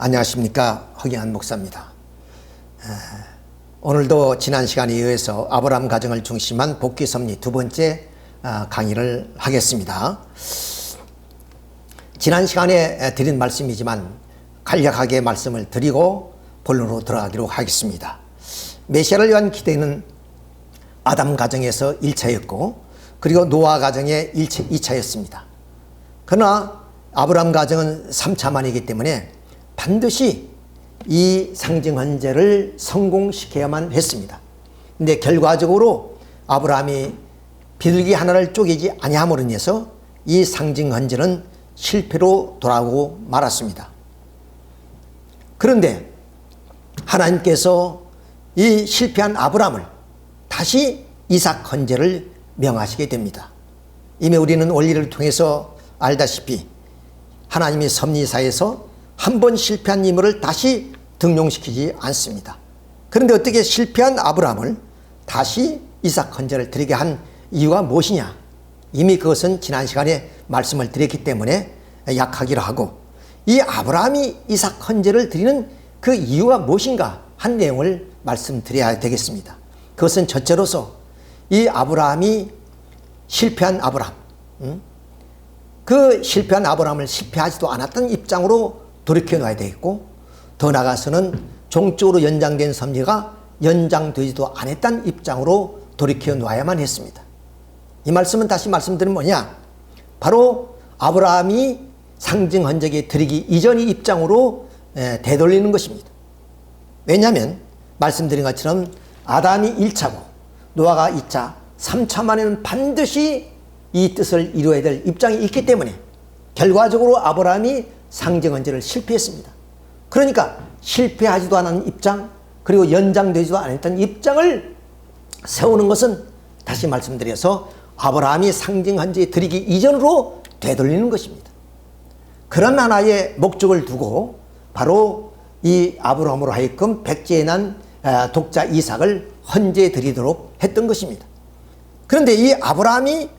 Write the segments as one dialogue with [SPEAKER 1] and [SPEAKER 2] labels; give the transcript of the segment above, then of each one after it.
[SPEAKER 1] 안녕하십니까, 허경환 목사입니다. 오늘도 지난 시간에 이어서 아브라함 가정을 중심한 복귀 섭리 두 번째 강의를 하겠습니다. 지난 시간에 드린 말씀이지만 간략하게 말씀을 드리고 본론으로 들어가기로 하겠습니다. 메시아를 위한 기대는 아담 가정에서 1차였고 그리고 노아 가정의 2차였습니다. 그러나 아브라함 가정은 3차만이기 때문에 반드시 이 상징 헌제를 성공시켜야만 했습니다. 근데 결과적으로 아브라함이 비둘기 하나를 쪼개지 아니함으로 인해서 이 상징 헌제는 실패로 돌아오고 말았습니다. 그런데 하나님께서 이 실패한 아브라함을 다시 이삭 헌제를 명하시게 됩니다. 이미 우리는 원리를 통해서 알다시피 하나님의 섭리사에서 한 번 실패한 인물을 다시 등용시키지 않습니다. 그런데 어떻게 실패한 아브라함을 다시 이삭 헌제를 드리게 한 이유가 무엇이냐? 이미 그것은 지난 시간에 말씀을 드렸기 때문에 약하기로 하고, 이 아브라함이 이삭 헌제를 드리는 그 이유가 무엇인가 한 내용을 말씀드려야 되겠습니다. 그것은 첫째로서 이 아브라함이 실패한 아브라함, 그 실패한 아브라함을 실패하지도 않았던 입장으로 돌이켜 놔야 되겠고, 더 나아가서는 종적으로 연장된 섭리가 연장되지도 않았다는 입장으로 돌이켜 놔야만 했습니다. 이 말씀은 다시 말씀드리면 뭐냐? 바로 아브라함이 상징 헌제에 드리기 이전의 입장으로 되돌리는 것입니다. 왜냐하면 말씀드린 것처럼 아담이 1차고 노아가 2차, 3차만에는 반드시 이 뜻을 이루어야 될 입장이 있기 때문에 결과적으로 아브라함이 상징 헌제를 실패했습니다. 그러니까 실패하지도 않은 입장, 그리고 연장되지도 않았던 입장을 세우는 것은 다시 말씀드려서 아브라함이 상징 헌제에 드리기 이전으로 되돌리는 것입니다. 그런 하나의 목적을 두고 바로 이 아브라함으로 하여금 백제에 난 독자 이삭을 헌제에 드리도록 했던 것입니다. 그런데 이 아브라함이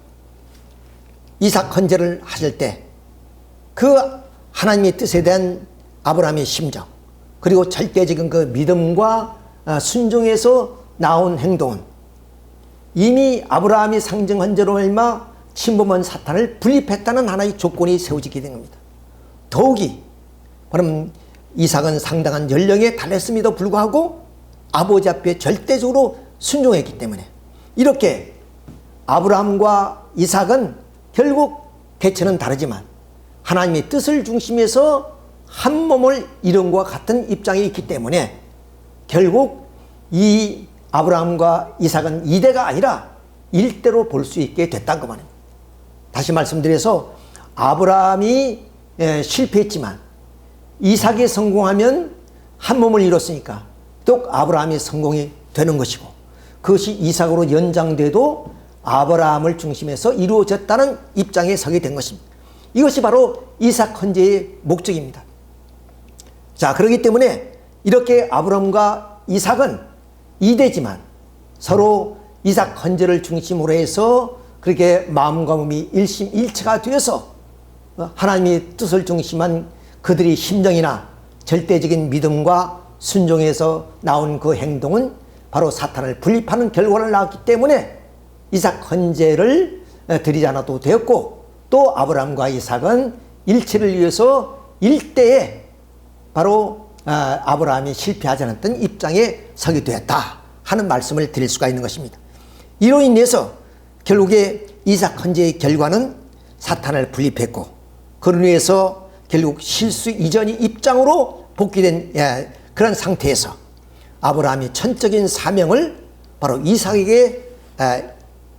[SPEAKER 1] 이삭 헌제를 하실 때 그 하나님의 뜻에 대한 아브라함의 심정, 그리고 절대적인 그 믿음과 순종에서 나온 행동은 이미 아브라함이 상징 헌제로 얼마 침범한 사탄을 분립했다는 하나의 조건이 세워지게 된 겁니다. 더욱이 그럼 이삭은 상당한 연령에 달했음에도 불구하고 아버지 앞에 절대적으로 순종했기 때문에 이렇게 아브라함과 이삭은 결국 개체는 다르지만 하나님의 뜻을 중심해서 한 몸을 이룬 것과 같은 입장에 있기 때문에 결국 이 아브라함과 이삭은 2대가 아니라 1대로 볼 수 있게 됐다는 것만입니다. 다시 말씀드려서 아브라함이 실패했지만 이삭이 성공하면 한 몸을 이뤘으니까 또 아브라함이 성공이 되는 것이고, 그것이 이삭으로 연장돼도 아브라함을 중심해서 이루어졌다는 입장에 서게 된 것입니다. 이것이 바로 이삭 헌제의 목적입니다. 자, 그렇기 때문에 이렇게 아브라함과 이삭은 2대지만 서로 이삭 헌제를 중심으로 해서 그렇게 마음과 몸이 일심일체가 되어서 하나님의 뜻을 중심한 그들의 심정이나 절대적인 믿음과 순종에서 나온 그 행동은 바로 사탄을 분립하는 결과를 낳았기 때문에 이삭 헌제를 드리지 않아도 되었고, 또 아브라함과 이삭은 일체를 위해서 일대에 바로 아브라함이 실패하지 않았던 입장에 서게 되었다 하는 말씀을 드릴 수가 있는 것입니다. 이로 인해서 결국에 이삭 헌제의 결과는 사탄을 분립했고, 그로 인해서 결국 실수 이전의 입장으로 복귀된 그런 상태에서 아브라함이 천적인 사명을 바로 이삭에게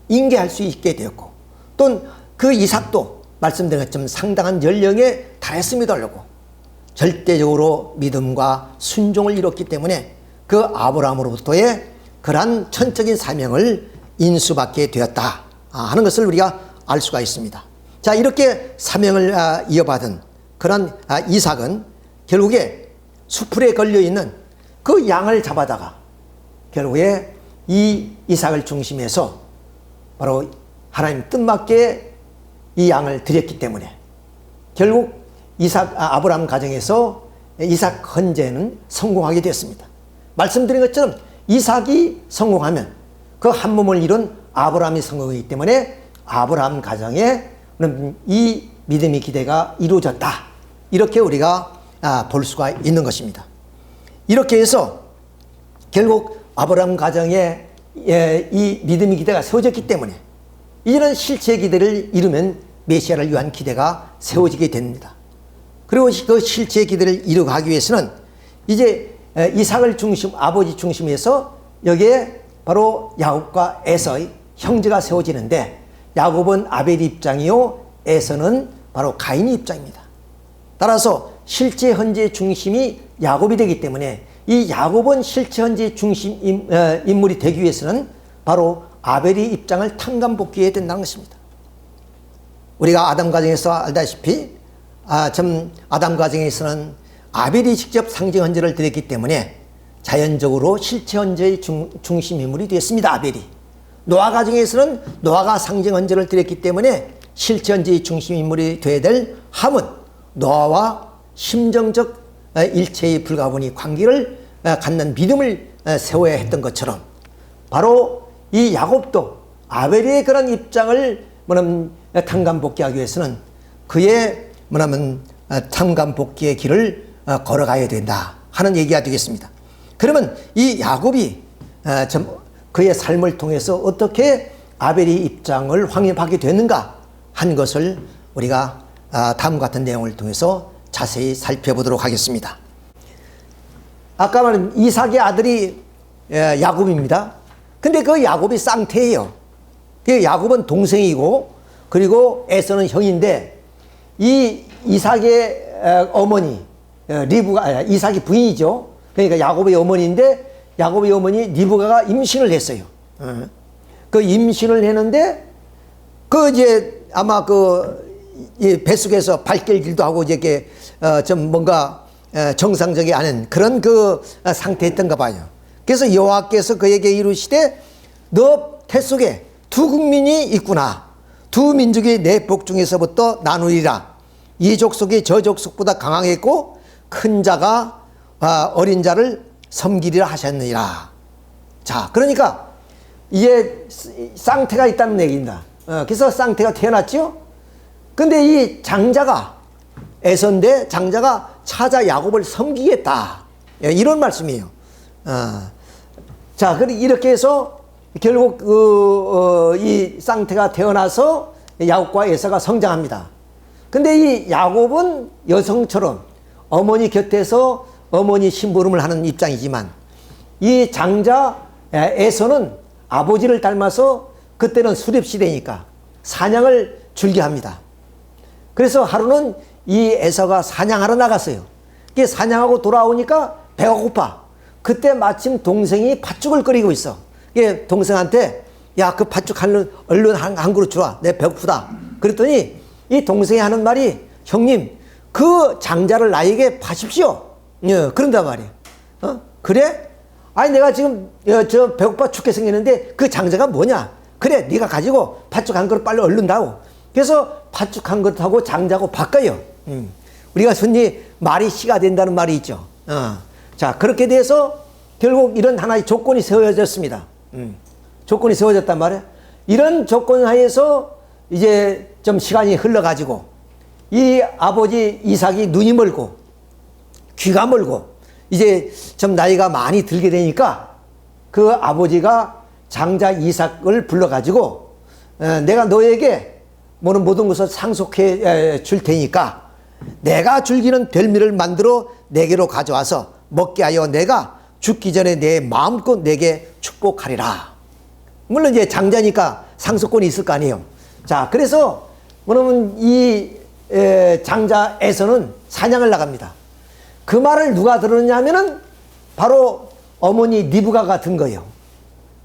[SPEAKER 1] 인계할 수 있게 되었고, 또 그 이삭도 말씀드린 것처럼 상당한 연령에 달했음에도 불구하고 절대적으로 믿음과 순종을 이뤘기 때문에 그 아브라함으로부터의 그러한 천적인 사명을 인수받게 되었다 하는 것을 우리가 알 수가 있습니다. 자, 이렇게 사명을 이어받은 그런 이삭은 결국에 수풀에 걸려있는 그 양을 잡아다가 결국에 이 이삭을 중심해서 바로 하나님 뜻맞게 이 양을 드렸기 때문에 결국 아브라함 가정에서 이삭 헌재는 성공하게 되었습니다. 말씀드린 것처럼 이삭이 성공하면 그 한 몸을 이룬 아브라함이 성공이기 때문에 아브라함 가정에 이 믿음의 기대가 이루어졌다. 이렇게 우리가 볼 수가 있는 것입니다. 이렇게 해서 결국 아브라함 가정에 이 믿음의 기대가 세워졌기 때문에 이제는 실체의 기대를 이루면 메시아를 위한 기대가 세워지게 됩니다. 그리고 그 실체의 기대를 이루기 위해서는 이제 이삭을 중심, 아버지 중심에서 여기에 바로 야곱과 에서의 형제가 세워지는데 야곱은 아벨의 입장이요 에서는 바로 가인의 입장입니다. 따라서 실제 현재의 중심이 야곱이 되기 때문에 이 야곱은 실체 현재의 중심 인물이 되기 위해서는 바로 아벨의 입장을 탕감복귀해야 된다는 것입니다. 우리가 아담 가정에서 알다시피 아담 가정에서는 아벨이 직접 상징 헌제를 드렸기 때문에 자연적으로 실체 헌제의 중심 인물이 되었습니다. 아벨이. 노아 가정에서는 노아가 상징 헌제를 드렸기 때문에 실체 헌제의 중심 인물이 되어야 될 함은 노아와 심정적 일체의 불가분의 관계를 갖는 믿음을 세워야 했던 것처럼 바로 이 야곱도 아벨의 그런 입장을 탕감복귀하기 위해서는 그의 탕감복귀의 길을 걸어가야 된다 하는 얘기가 되겠습니다. 그러면 이 야곱이 그의 삶을 통해서 어떻게 아벨의 입장을 확립하게 되는가 한 것을 우리가 다음 같은 내용을 통해서 자세히 살펴보도록 하겠습니다. 아까 말한 이삭의 아들이 야곱입니다. 근데 그 야곱이 쌍태예요. 그 야곱은 동생이고 그리고 에서는 형인데 이 이삭의 어머니 리브가 이삭이 부인이죠. 그러니까 야곱의 어머니인데 야곱의 어머니 리브가가 임신을 했어요. 그 임신을 했는데 그 이제 아마 이 뱃속에서 발길질도 하고 이렇게 좀 뭔가 정상적이 않은 그런 그 상태였던가 봐요. 그래서 여호와께서 그에게 이르시되 너 태속에 두 국민이 있구나. 두 민족이 내 복중에서부터 나누리라. 이 족속이 저 족속보다 강하겠고 큰 자가 어린 자를 섬기리라 하셨느니라. 자, 그러니까 이게 쌍태가 있다는 얘기입니다. 그래서 쌍태가 태어났죠. 근데 이 장자가 에서인데 장자가 찾아 야곱을 섬기겠다. 이런 말씀이에요. 자, 이렇게 해서 결국 이 쌍태가 태어나서 야곱과 에서가 성장합니다. 근데 이 야곱은 여성처럼 어머니 곁에서 어머니 심부름을 하는 입장이지만 이 장자 에서는 아버지를 닮아서 그때는 수렵시대니까 사냥을 즐겨합니다. 그래서 하루는 이 에서가 사냥하러 나갔어요. 사냥하고 돌아오니까 배가 고파. 그때 마침 동생이 팥죽을 끓이고 있어. 동생한테 야, 그 팥죽 얼른 한 그릇 주라. 내 배고프다. 그랬더니 이 동생이 하는 말이 형님 그 장자를 나에게 파십시오. 그런단 말이에요. 그래? 아니 내가 지금 저 배고파 죽게 생겼는데 그 장자가 뭐냐? 그래 네가 가지고 팥죽 한 그릇 빨리 얼른 다오. 그래서 팥죽 한 그릇하고 장자하고 바꿔요. 우리가 흔히 말이 씨가 된다는 말이 있죠. 자, 그렇게 돼서 결국 이런 하나의 조건이 세워졌습니다. 조건이 세워졌단 말이에요. 이런 조건 하에서 이제 좀 시간이 흘러가지고 이 아버지 이삭이 눈이 멀고 귀가 멀고 이제 좀 나이가 많이 들게 되니까 그 아버지가 장자 이삭을 불러가지고 내가 너에게 모든 것을 상속해 줄 테니까 내가 즐기는 별미를 만들어 내게로 가져와서 먹게 하여 내가 죽기 전에 내 마음껏 내게 축복하리라. 물론 이제 장자니까 상속권이 있을 거 아니에요. 자, 그래서 그러면 이 장자에서는 사냥을 나갑니다. 그 말을 누가 들었냐면은 바로 어머니 리브가가 든 거예요.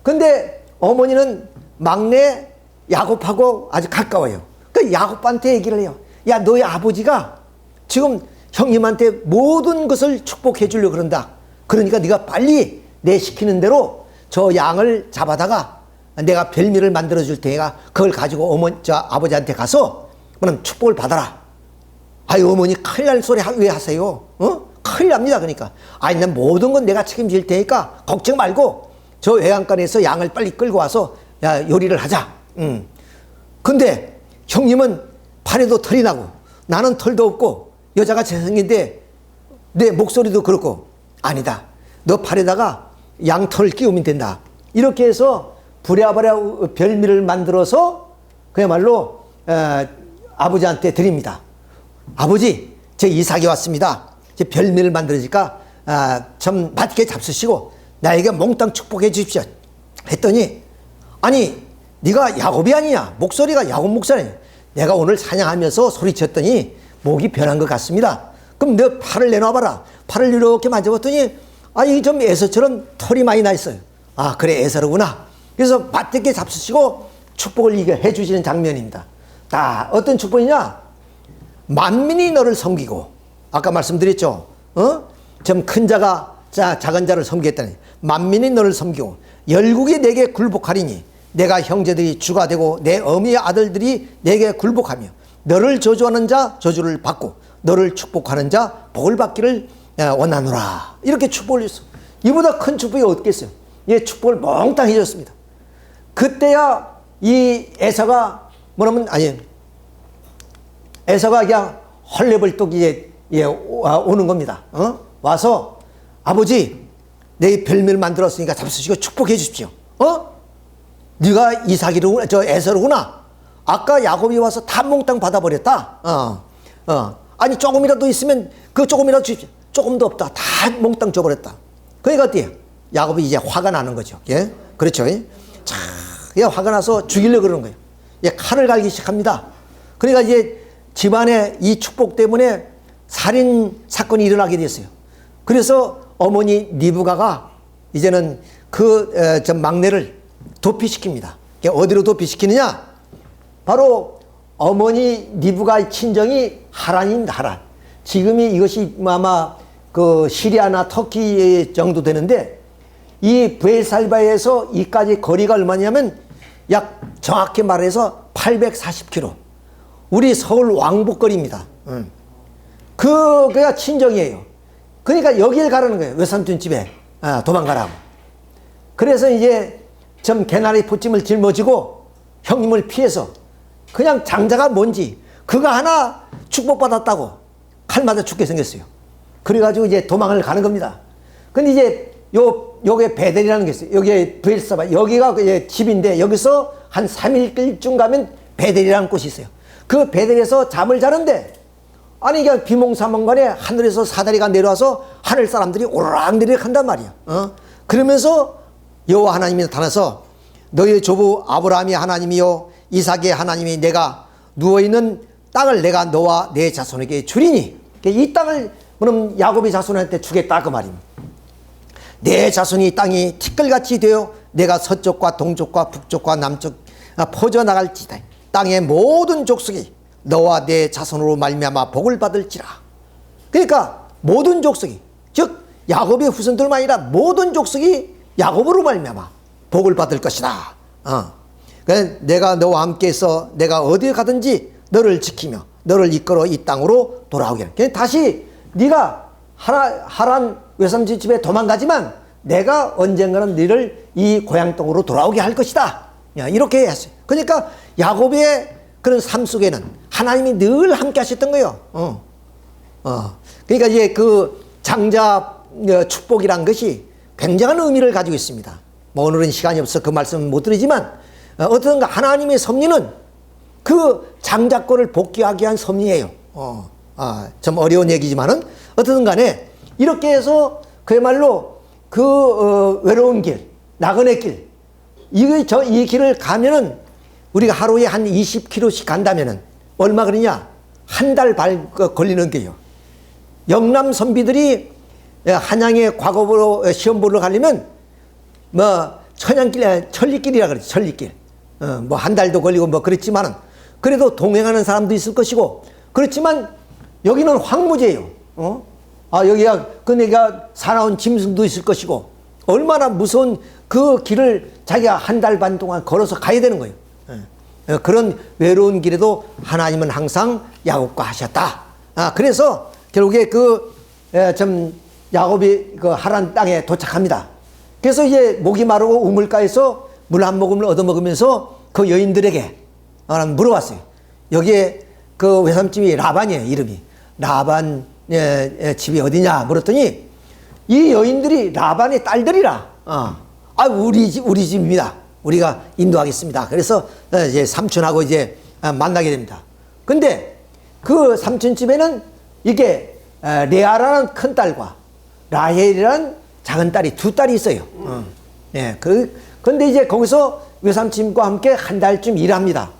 [SPEAKER 1] 근데 어머니는 막내 야곱하고 아주 가까워요. 그 야곱한테 얘기를 해요. 야, 너희 아버지가 지금 형님한테 모든 것을 축복해 주려고 그런다. 그러니까 네가 빨리 내 시키는 대로 저 양을 잡아다가 내가 별미를 만들어 줄 테니까 그걸 가지고 아버지한테 가서 그럼 축복을 받아라. 아유, 어머니 큰일 날 소리 왜 하세요? 큰일 큰일 납니다. 그러니까 아니 난 모든 건 내가 책임질 테니까 걱정 말고 저 외양간에서 양을 빨리 끌고 와서 야 요리를 하자. 근데 형님은 팔에도 털이 나고 나는 털도 없고 여자가 잘생긴데 내 목소리도 그렇고 아니다. 너 팔에다가 양털 끼우면 된다. 이렇게 해서 부랴부랴 별미를 만들어서 그야말로 아버지한테 드립니다. 아버지, 제 이삭이 왔습니다. 제 별미를 만들어니까 좀 맛있게 잡수시고 나에게 몽땅 축복해 주십시오. 했더니 아니 네가 야곱이 아니냐? 목소리가 야곱 목소리 아니냐? 내가 오늘 사냥하면서 소리쳤더니 목이 변한 것 같습니다. 그럼 너 팔을 내놔봐라. 팔을 이렇게 만져봤더니 아니 좀 에서처럼 털이 많이 나 있어요. 아 그래 에서로구나. 그래서 맛있게 잡수시고 축복을 해주시는 장면입니다. 어떤 축복이냐? 만민이 너를 섬기고 아까 말씀드렸죠. 좀 큰 자가 작은 자를 섬기겠다니 만민이 너를 섬기고 열국이 내게 굴복하리니 내가 형제들이 주가 되고 내 어미의 아들들이 내게 굴복하며 너를 저주하는 자 저주를 받고 너를 축복하는 자 복을 받기를 원하노라. 이렇게 축복을 줬어. 이보다 큰 축복이 어딨겠어요. 이 축복을 몽땅 해줬습니다. 그때야 이 에서가 에서가 그냥 헐레벌떡 이제 오는 겁니다. 와서 아버지 내 별미를 만들었으니까 잡수시고 축복해 주십시오. 네가 이삭이로구나, 저 에서로구나. 아까 야곱이 와서 다 몽땅 받아버렸다. 아니 조금이라도 있으면 그 조금이라도 주십시오. 조금도 없다. 다 몽땅 줘버렸다. 그러니까 어때요? 야곱이 이제 화가 나는 거죠. 예, 그렇죠. 자, 화가 나서 죽이려고 그러는 거예요. 칼을 갈기 시작합니다. 그러니까 이제 집안에 이 축복 때문에 살인 사건이 일어나게 됐어요. 그래서 어머니 리브가가 이제는 저 막내를 도피시킵니다. 어디로 도피시키느냐? 바로 어머니 리브가의 친정이 하란입니다. 하란. 지금이 이것이 아마 그 시리아나 터키 정도 되는데 이 브엘살바에서 이까지 거리가 얼마냐면 약 정확히 말해서 840km. 우리 서울 왕복거리입니다. 그가 친정이에요. 그러니까 여길 가라는 거예요. 외삼촌 집에 도망가라고. 그래서 이제 좀 개나리 포찜을 짊어지고 형님을 피해서 그냥 장자가 뭔지 그가 하나 축복받았다고 칼 맞아 죽게 생겼어요. 그래가지고 이제 도망을 가는 겁니다. 근데 이제 요게 베델이라는 게 있어요. 여기에 브엘사바 여기가 이제 집인데 여기서 한 3일쯤 가면 베델이라는 곳이 있어요. 그 베델에서 잠을 자는데 아니 그냥 비몽사몽간에 하늘에서 사다리가 내려와서 하늘 사람들이 오르락내리락 한단 말이야. 그러면서 여호와 하나님이 나타나서 너희 조부 아브라함이 하나님이요 이삭의 하나님이 내가 누워있는 땅을 내가 너와 내 자손에게 주리니 이 땅을 그럼 야곱의 자손한테 주겠다 그 말입니다. 내 자손이 땅이 티끌같이 되어 내가 서쪽과 동쪽과 북쪽과 남쪽 퍼져나갈지다. 땅의 모든 족속이 너와 내 자손으로 말미암아 복을 받을지라. 그러니까 모든 족속이 즉 야곱의 후손들만 아니라 모든 족속이 야곱으로 말미암아 복을 받을 것이다. 내가 너와 함께해서 내가 어디에 가든지 너를 지키며 너를 이끌어 이 땅으로 돌아오게 할. 다시 네가 하란 외삼촌 집에 도망가지만 내가 언젠가는 너를 이 고향 땅으로 돌아오게 할 것이다. 이렇게 했어요. 그러니까 야곱의 그런 삶 속에는 하나님이 늘 함께 하셨던 거예요. 그러니까 이제 그 장자 축복이란 것이 굉장한 의미를 가지고 있습니다. 뭐 오늘은 시간이 없어 그 말씀 못 드리지만 어떻든가 하나님의 섭리는 그 장자권을 복귀하게 한 섭리예요. 좀 어려운 얘기지만은 어떻든 간에 이렇게 해서 그야말로 그 외로운 길, 나그네 길, 이 길을 가면은 우리가 하루에 한 20km씩 간다면은 얼마 그러냐? 한 달 반 걸리는 게요. 영남 선비들이 한양에 과거로 시험 보러 가려면 뭐 천리길이라 그러죠. 천리길. 뭐 한 달도 걸리고 뭐 그랬지만은 그래도 동행하는 사람도 있을 것이고 그렇지만 여기는 황무지예요. 여기가 그네가 사나운 짐승도 있을 것이고 얼마나 무서운 그 길을 자기가 한 달 반 동안 걸어서 가야 되는 거예요. 그런 외로운 길에도 하나님은 항상 야곱과 하셨다. 그래서 결국에 그 좀 야곱이 그 하란 땅에 도착합니다. 그래서 이제 목이 마르고 우물가에서 물 한 모금을 얻어먹으면서 그 여인들에게 물어봤어요. 여기에 그 외삼집이 라반이에요. 이름이. 라반 집이 어디냐 물었더니 이 여인들이 라반의 딸들이라. 우리 집입니다. 우리가 인도하겠습니다. 그래서 이제 삼촌하고 이제 만나게 됩니다. 근데 그 삼촌 집에는 이게 레아라는 큰 딸과 라헬이라는 작은 딸이 두 딸이 있어요. 근데 이제 거기서 외삼촌과 함께 한 달쯤 일합니다.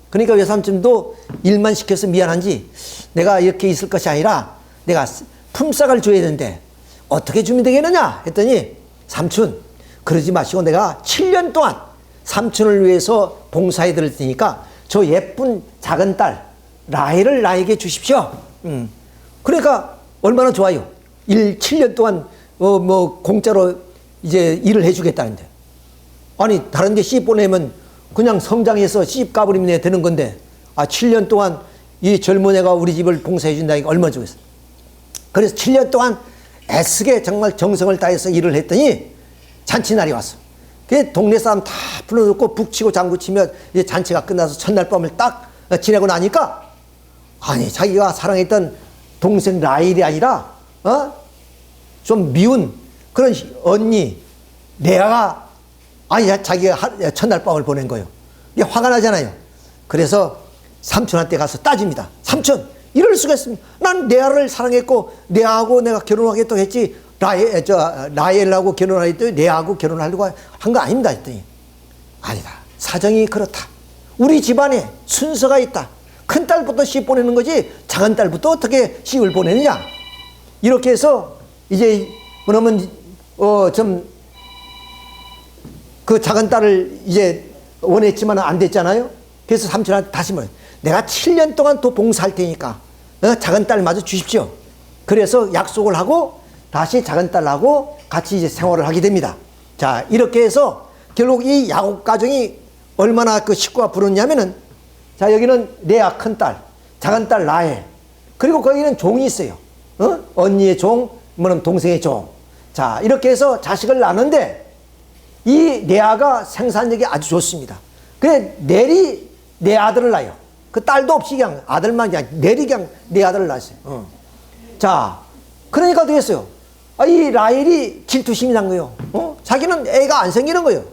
[SPEAKER 1] 그러니까 외삼촌도 일만 시켜서 미안한지 내가 이렇게 있을 것이 아니라 내가 품삯을 줘야 되는데 어떻게 주면 되겠느냐 했더니 삼촌 그러지 마시고 내가 7년 동안 삼촌을 위해서 봉사해 드릴 테니까 저 예쁜 작은 딸 라헬을 나에게 주십시오. 그러니까 얼마나 좋아요. 7년 동안 공짜로 이제 일을 해주겠다는데 아니 다른 데 시집 보내면 그냥 성장해서 시집 가버리면 되는 건데 7년 동안 이 젊은 애가 우리 집을 봉사해 준다니까 얼마나 좋겠어. 그래서 7년 동안 애쓰게 정말 정성을 다해서 일을 했더니 잔치날이 왔어. 그 동네 사람 다 불러놓고 북치고 장구치며 이제 잔치가 끝나서 첫날 밤을 딱 지내고 나니까 아니 자기가 사랑했던 동생 라헬이 아니라 좀 미운 그런 언니 레아가 자기가 첫날 밤을 보낸 거예요. 이게 화가 나잖아요. 그래서 삼촌한테 가서 따집니다. 삼촌 이럴 수가 있습니다. 난 레아를 사랑했고 레아하고 내가 결혼하겠다고 했지 라헬하고 결혼하겠다고 레아하고 결혼하려고 한 거 아닙니다 했더니 아니다. 사정이 그렇다. 우리 집안에 순서가 있다. 큰 딸부터 씨 보내는 거지 작은 딸부터 어떻게 씨를 보내느냐. 이렇게 해서 이제 그러면 좀 그 작은 딸을 이제 원했지만 안 됐잖아요. 그래서 삼촌한테 다시 말해요. 내가 7년 동안 또 봉사할 테니까 작은 딸마저 주십시오. 그래서 약속을 하고 다시 작은 딸하고 같이 이제 생활을 하게 됩니다. 자, 이렇게 해서 결국 이 야곱 가정이 얼마나 그 식구가 부르냐면은 자, 여기는 레아 큰 딸, 작은 딸 라헬, 그리고 거기는 종이 있어요. 언니의 종, 동생의 종. 자, 이렇게 해서 자식을 낳는데 이 레아가 생산력이 아주 좋습니다. 그래, 넬이 내 아들을 낳아요. 그 딸도 없이 그냥 아들만 그냥 넬이 그냥 내 아들을 낳았어요. 자, 그러니까 어떻게 했어요? 이 라헬이 질투심이 난 거예요. 자기는 애가 안 생기는 거예요.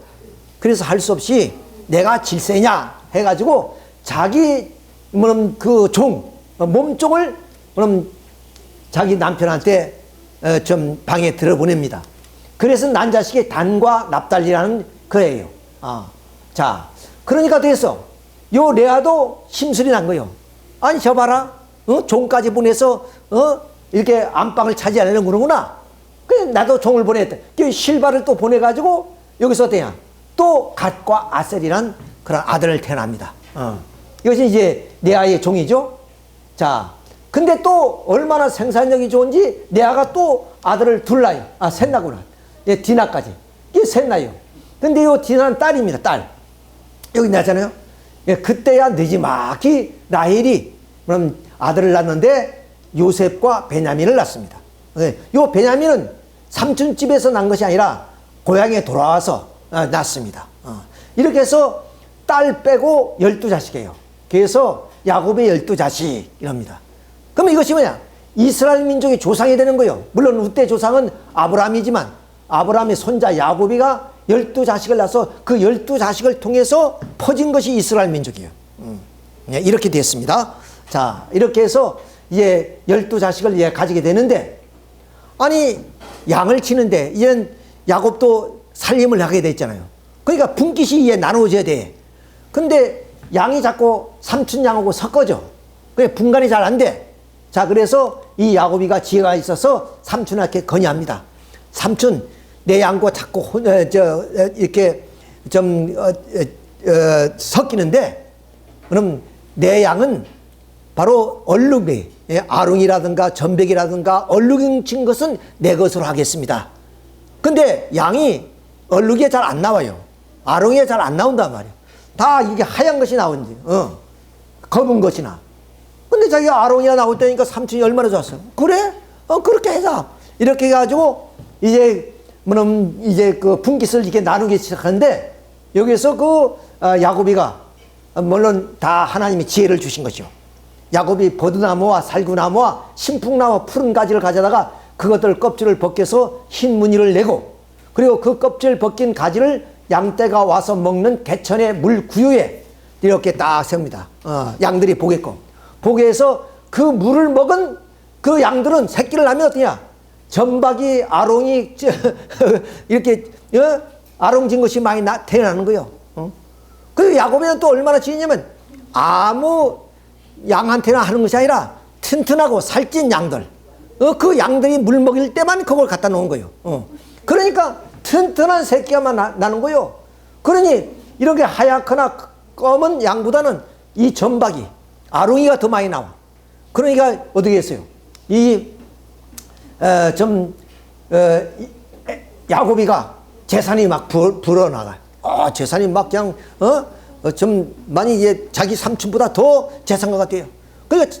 [SPEAKER 1] 그래서 할 수 없이 내가 질세냐 해가지고 자기 그 종, 몸종을 자기 남편한테 좀 방에 들어보냅니다. 그래서 난 자식이 단과 납달리라는 거예요. 자, 그러니까 됐어. 요 레아도 심술이 난 거예요. 아니, 저 봐라. 종까지 보내서, 이렇게 안방을 차지하려는 거구나. 그래, 나도 종을 보냈다. 실바를 또 보내가지고, 여기서 어때냐. 또 갓과 아셀이란 그런 아들을 태어납니다. 이것이 이제 레아의 종이죠. 자, 근데 또 얼마나 생산력이 좋은지 레아가 또 아들을 둘 낳아요. 셋 낳구나. 디나까지. 이게 셋 낳아요. 근데 이 디나는 딸입니다. 딸. 여기 나잖아요. 그때야 느지막이 라헬이 그럼 아들을 낳는데 요셉과 베냐민을 낳습니다. 요 베냐민은 삼촌집에서 난 것이 아니라 고향에 돌아와서 낳습니다. 이렇게 해서 딸 빼고 12자식이에요. 그래서 야곱의 12자식 이랍니다. 그럼 이것이 뭐냐? 이스라엘 민족의 조상이 되는 거예요. 물론 우때 조상은 아브라함이지만 아브라함의 손자 야곱이가 12자식을 낳아서 그 12자식을 통해서 퍼진 것이 이스라엘 민족이에요. 이렇게 됐습니다. 자, 이렇게 해서 이제 12자식을 가지게 되는데 아니 양을 치는데 이제는 야곱도 살림을 하게 됐잖아요. 그러니까 분깃이 이제 나누어져야 돼. 근데 양이 자꾸 삼촌 양하고 섞어져. 그래 분간이 잘 안 돼. 자, 그래서 이 야곱이가 지혜가 있어서 삼촌한테 건의합니다. 삼촌, 내 양과 자꾸 이렇게 좀 섞이는데 그럼 내 양은 바로 얼룩이 아롱이라든가 전백이라든가 얼룩이 친 것은 내 것으로 하겠습니다. 근데 양이 얼룩이 잘 안 나와요. 아롱이 잘 안 나온단 말이에요. 다 이게 하얀 것이 나오는지 검은 것이나. 근데 자기가 아롱이가 나올 때니까 삼촌이 얼마나 좋았어요. 그래? 그렇게 해서 이렇게 해가지고 이제 뭐냐면 이제 그 분깃을 이렇게 나누기 시작하는데 여기서 야곱이가 물론 다 하나님이 지혜를 주신 거죠. 야곱이 버드나무와 살구나무와 신풍나무 푸른 가지를 가져다가 그것들 껍질을 벗겨서 흰 무늬를 내고 그리고 그 껍질 벗긴 가지를 양떼가 와서 먹는 개천의 물 구유에 이렇게 딱 세웁니다. 양들이 보게끔. 보게 해서 그 물을 먹은 그 양들은 새끼를 낳으면 어떠냐? 전박이, 아롱이, 이렇게, 아롱진 것이 많이 태어나는 거예요. 그리고 야곱이는 또 얼마나 지혜냐면 아무 양한테나 하는 것이 아니라 튼튼하고 살찐 양들. 그 양들이 물 먹일 때만 그걸 갖다 놓은 거예요. 그러니까 튼튼한 새끼가 나는 거예요. 그러니 이렇게 하얗거나 검은 양보다는 이 전박이, 아롱이가 더 많이 나와. 그러니까 어떻게 했어요? 야곱이가 재산이 막 불어나가요. 재산이 막 그냥, 좀 많이 이제 자기 삼촌보다 더 재산가가 돼요. 그러니까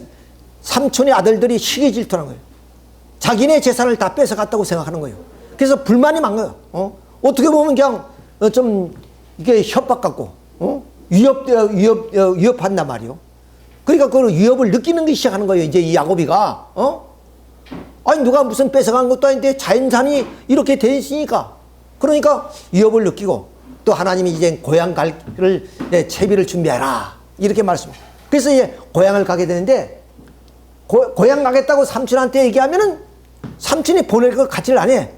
[SPEAKER 1] 삼촌의 아들들이 시기 질투하는 거예요. 자기네 재산을 다 뺏어갔다고 생각하는 거예요. 그래서 불만이 많은 거예요. 어떻게 보면 그냥 좀 이게 협박 같고, 위협한단 말이요. 그러니까 그 위협을 느끼는 게 시작하는 거예요. 이제 이 야곱이가, 아니, 누가 무슨 뺏어간 것도 아닌데 자연산이 이렇게 돼 있으니까. 그러니까 위협을 느끼고 또 하나님이 이제 고향 갈를 채비를 준비해라. 이렇게 말씀해요. 그래서 이제 고향을 가게 되는데 고향 가겠다고 삼촌한테 얘기하면은 삼촌이 보낼 거 같지를 안 해.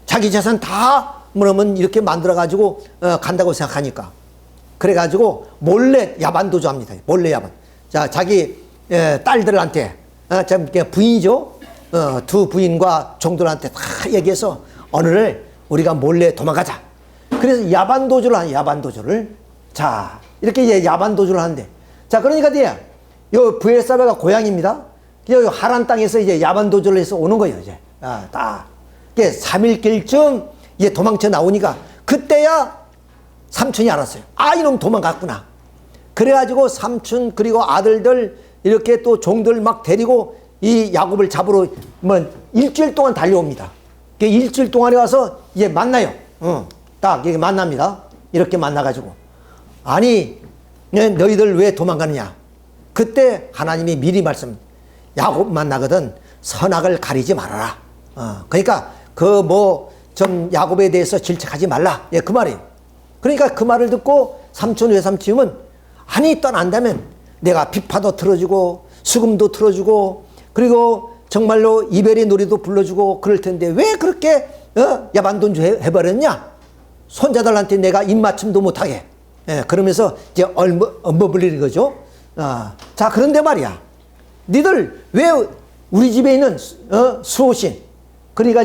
[SPEAKER 1] 자기 재산 다 뭐냐면 이렇게 만들어가지고 간다고 생각하니까. 그래가지고 몰래 야반도주 합니다. 몰래 야반. 자, 자기 딸들한테, 참 부인이죠. 두 부인과 종들한테 다 얘기해서 오늘을 우리가 몰래 도망가자. 그래서 야반도주를 하는 야반도주를. 자, 이렇게 이제 야반도주를 하는데. 자, 그러니까 요 브엘사베가 고향입니다. 요 하란 땅에서 이제 야반도주를 해서 오는 거예요, 이제. 딱. 3일길쯤 이제 도망쳐 나오니까 그때야 삼촌이 알았어요. 이놈 도망갔구나. 그래가지고 삼촌 그리고 아들들 이렇게 또 종들 막 데리고 이 야곱을 잡으러 일주일 동안 달려옵니다. 일주일 동안에 와서 이제 만나요. 딱 이렇게 만납니다. 이렇게 만나가지고 아니 너희들 왜 도망가느냐. 그때 하나님이 미리 말씀 야곱 만나거든 선악을 가리지 말아라. 그러니까 좀 야곱에 대해서 질책하지 말라. 그 말이에요. 그러니까 그 말을 듣고 삼촌 외삼촌은 아니 떠난다면 내가 비파도 틀어주고 수금도 틀어주고 그리고 정말로 이별의 노래도 불러주고 그럴 텐데 왜 그렇게 야반도주 해버렸냐. 손자들한테 내가 입맞춤도 못하게. 그러면서 이제 엄버블리는 거죠. 자, 그런데 말이야. 니들 왜 우리 집에 있는 수호신 그러니까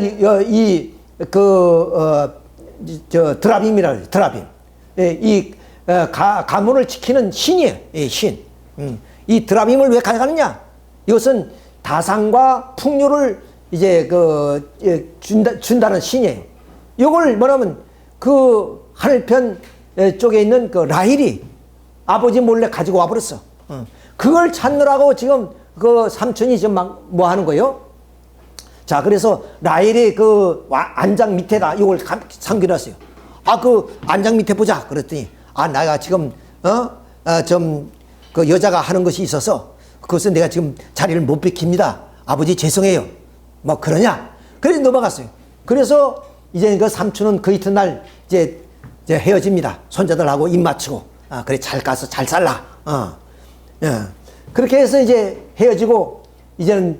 [SPEAKER 1] 드라빔이라 그러죠. 드라빔. 가문을 지키는 신이에요. 신. 이 드라빔을 왜 가져가느냐? 이것은 다산과 풍요를 이제 준다는 신이에요. 이걸 뭐냐면 그 하늘편 쪽에 있는 그 라헬이 아버지 몰래 가지고 와버렸어. 그걸 찾느라고 지금 그 삼촌이 지금 막 뭐 하는 거예요? 자, 그래서 라헬이 그 안장 밑에다 이걸 삼겨놨어요. 그 안장 밑에 보자. 그랬더니, 내가 지금, 그 여자가 하는 것이 있어서 그것은 내가 지금 자리를 못 비킵니다. 아버지 죄송해요. 뭐 그러냐? 그래서 넘어갔어요. 그래서 이제 그 삼촌은 그 이튿날 이제 헤어집니다. 손자들하고 입 맞추고. 그래, 잘 가서 잘 살라. 그렇게 해서 이제 헤어지고 이제는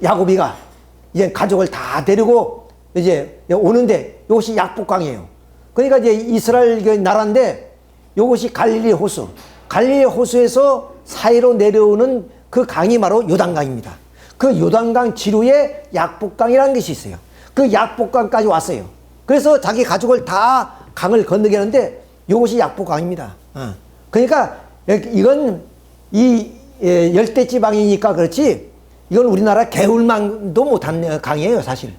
[SPEAKER 1] 야곱이가 이제 가족을 다 데리고 이제 오는데 이것이 약복강이에요. 그러니까 이제 이스라엘 나라인데 이것이 갈릴리 호수. 갈릴리 호수에서 사이로 내려오는 그 강이 바로 요단강입니다. 그 요단강 지류에 약복강이라는 것이 있어요. 그 약복강까지 왔어요. 그래서 자기 가족을 다 강을 건너게 하는데 이것이 약복강입니다. 그러니까 이건 이 열대지방이니까 그렇지 이건 우리나라 개울만도 못한 강이에요, 사실.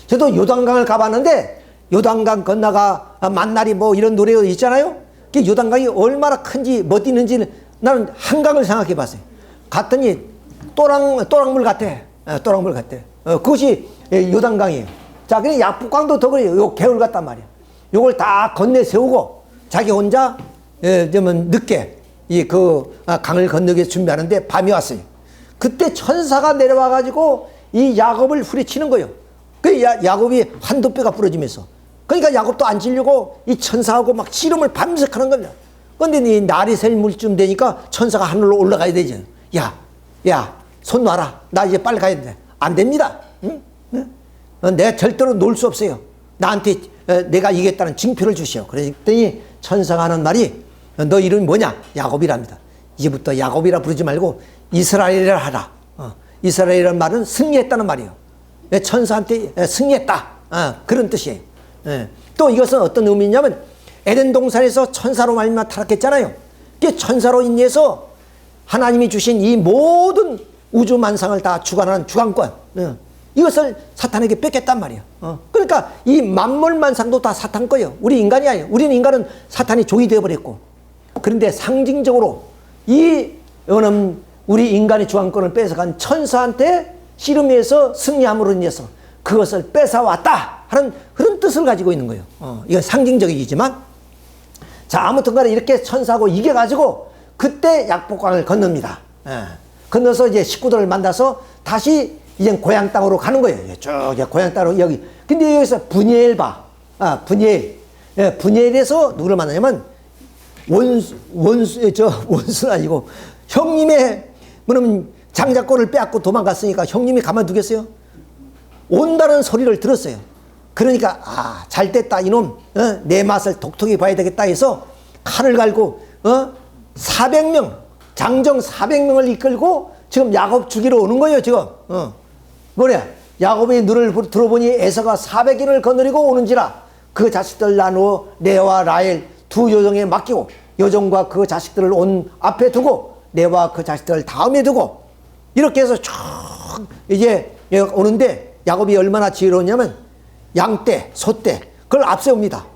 [SPEAKER 1] 저도 요단강을 가봤는데 요단강 건너가 만나리 뭐 이런 노래가 있잖아요. 그 요단강이 얼마나 큰지 뭐 뛰는지 나는 한강을 생각해 봤어요. 갔더니 또랑물 같아. 또랑물 같아. 그것이 요단강이에요. 자, 그냥 약복강도 더 그래요. 요 개울 같단 말이야. 요걸 다 건네 세우고 자기 혼자 좀 늦게 강을 건너기 위해서 준비하는데 밤이 왔어요. 그때 천사가 내려와 가지고 이 야곱을 후려치는 거예요. 그 야곱이 한두 뼈가 부러지면서, 그러니까 야곱도 안 지려고 이 천사하고 막 씨름을 밤새 하는 겁니다. 근데 이 날이 셀 물쯤 되니까 천사가 하늘로 올라가야 되죠. 야, 손 놔라. 나 이제 빨리 가야 돼. 안 됩니다. 응? 내가 절대로 놓을 수 없어요. 나한테 내가 이겼다는 징표를 주시오. 그랬더니 천사가 하는 말이, 너 이름이 뭐냐? 야곱이랍니다. 이제부터 야곱이라 부르지 말고 이스라엘이라 하라. 이스라엘이라는 말은 승리했다는 말이에요. 천사한테 승리했다. 그런 뜻이에요. 또 이것은 어떤 의미냐면, 에덴 동산에서 천사로 말미암아 타락했잖아요. 그 천사로 인해서 하나님이 주신 이 모든 우주 만상을 다 주관하는 주관권, 이것을 사탄에게 뺏겼단 말이에요. 그러니까 이 만물 만상도 다 사탄 거예요. 우리 인간이 아니에요. 우리는 인간은 사탄이 종이 되어버렸고, 그런데 상징적으로 우리 인간의 주관권을 뺏어간 천사한테 씨름해서 승리함으로 인해서 그것을 뺏어왔다 하는 그런 뜻을 가지고 있는 거예요. 이건 상징적이지만, 자, 아무튼 간에 이렇게 천사하고 이겨가지고 그때 약복강을 건넙니다. 건너서 이제 식구들을 만나서 다시 이제 고향 땅으로 가는 거예요. 쭉 고향 땅으로 여기. 근데 여기서 분이엘 분이엘에서 누구를 만나냐면 원수는 아니고 형님의 그러면 장자권을 빼앗고 도망갔으니까 형님이 가만두겠어요? 온다는 소리를 들었어요. 그러니까 잘 됐다 이놈, 내 맛을 독특히 봐야 되겠다 해서 칼을 갈고 400명 장정 400명을 이끌고 지금 야곱 죽이러 오는 거예요. 지금 야곱의 눈을 들어보니 에서가 400인을 거느리고 오는지라 그 자식들 나누어 레와 라헬 두 여종에 맡기고 여종과 그 자식들을 온 앞에 두고 레와 그 자식들을 다음에 두고 이렇게 해서 쭉 이제 오는데, 야곱이 얼마나 지혜로웠냐면 양떼, 소떼 그걸 앞세웁니다.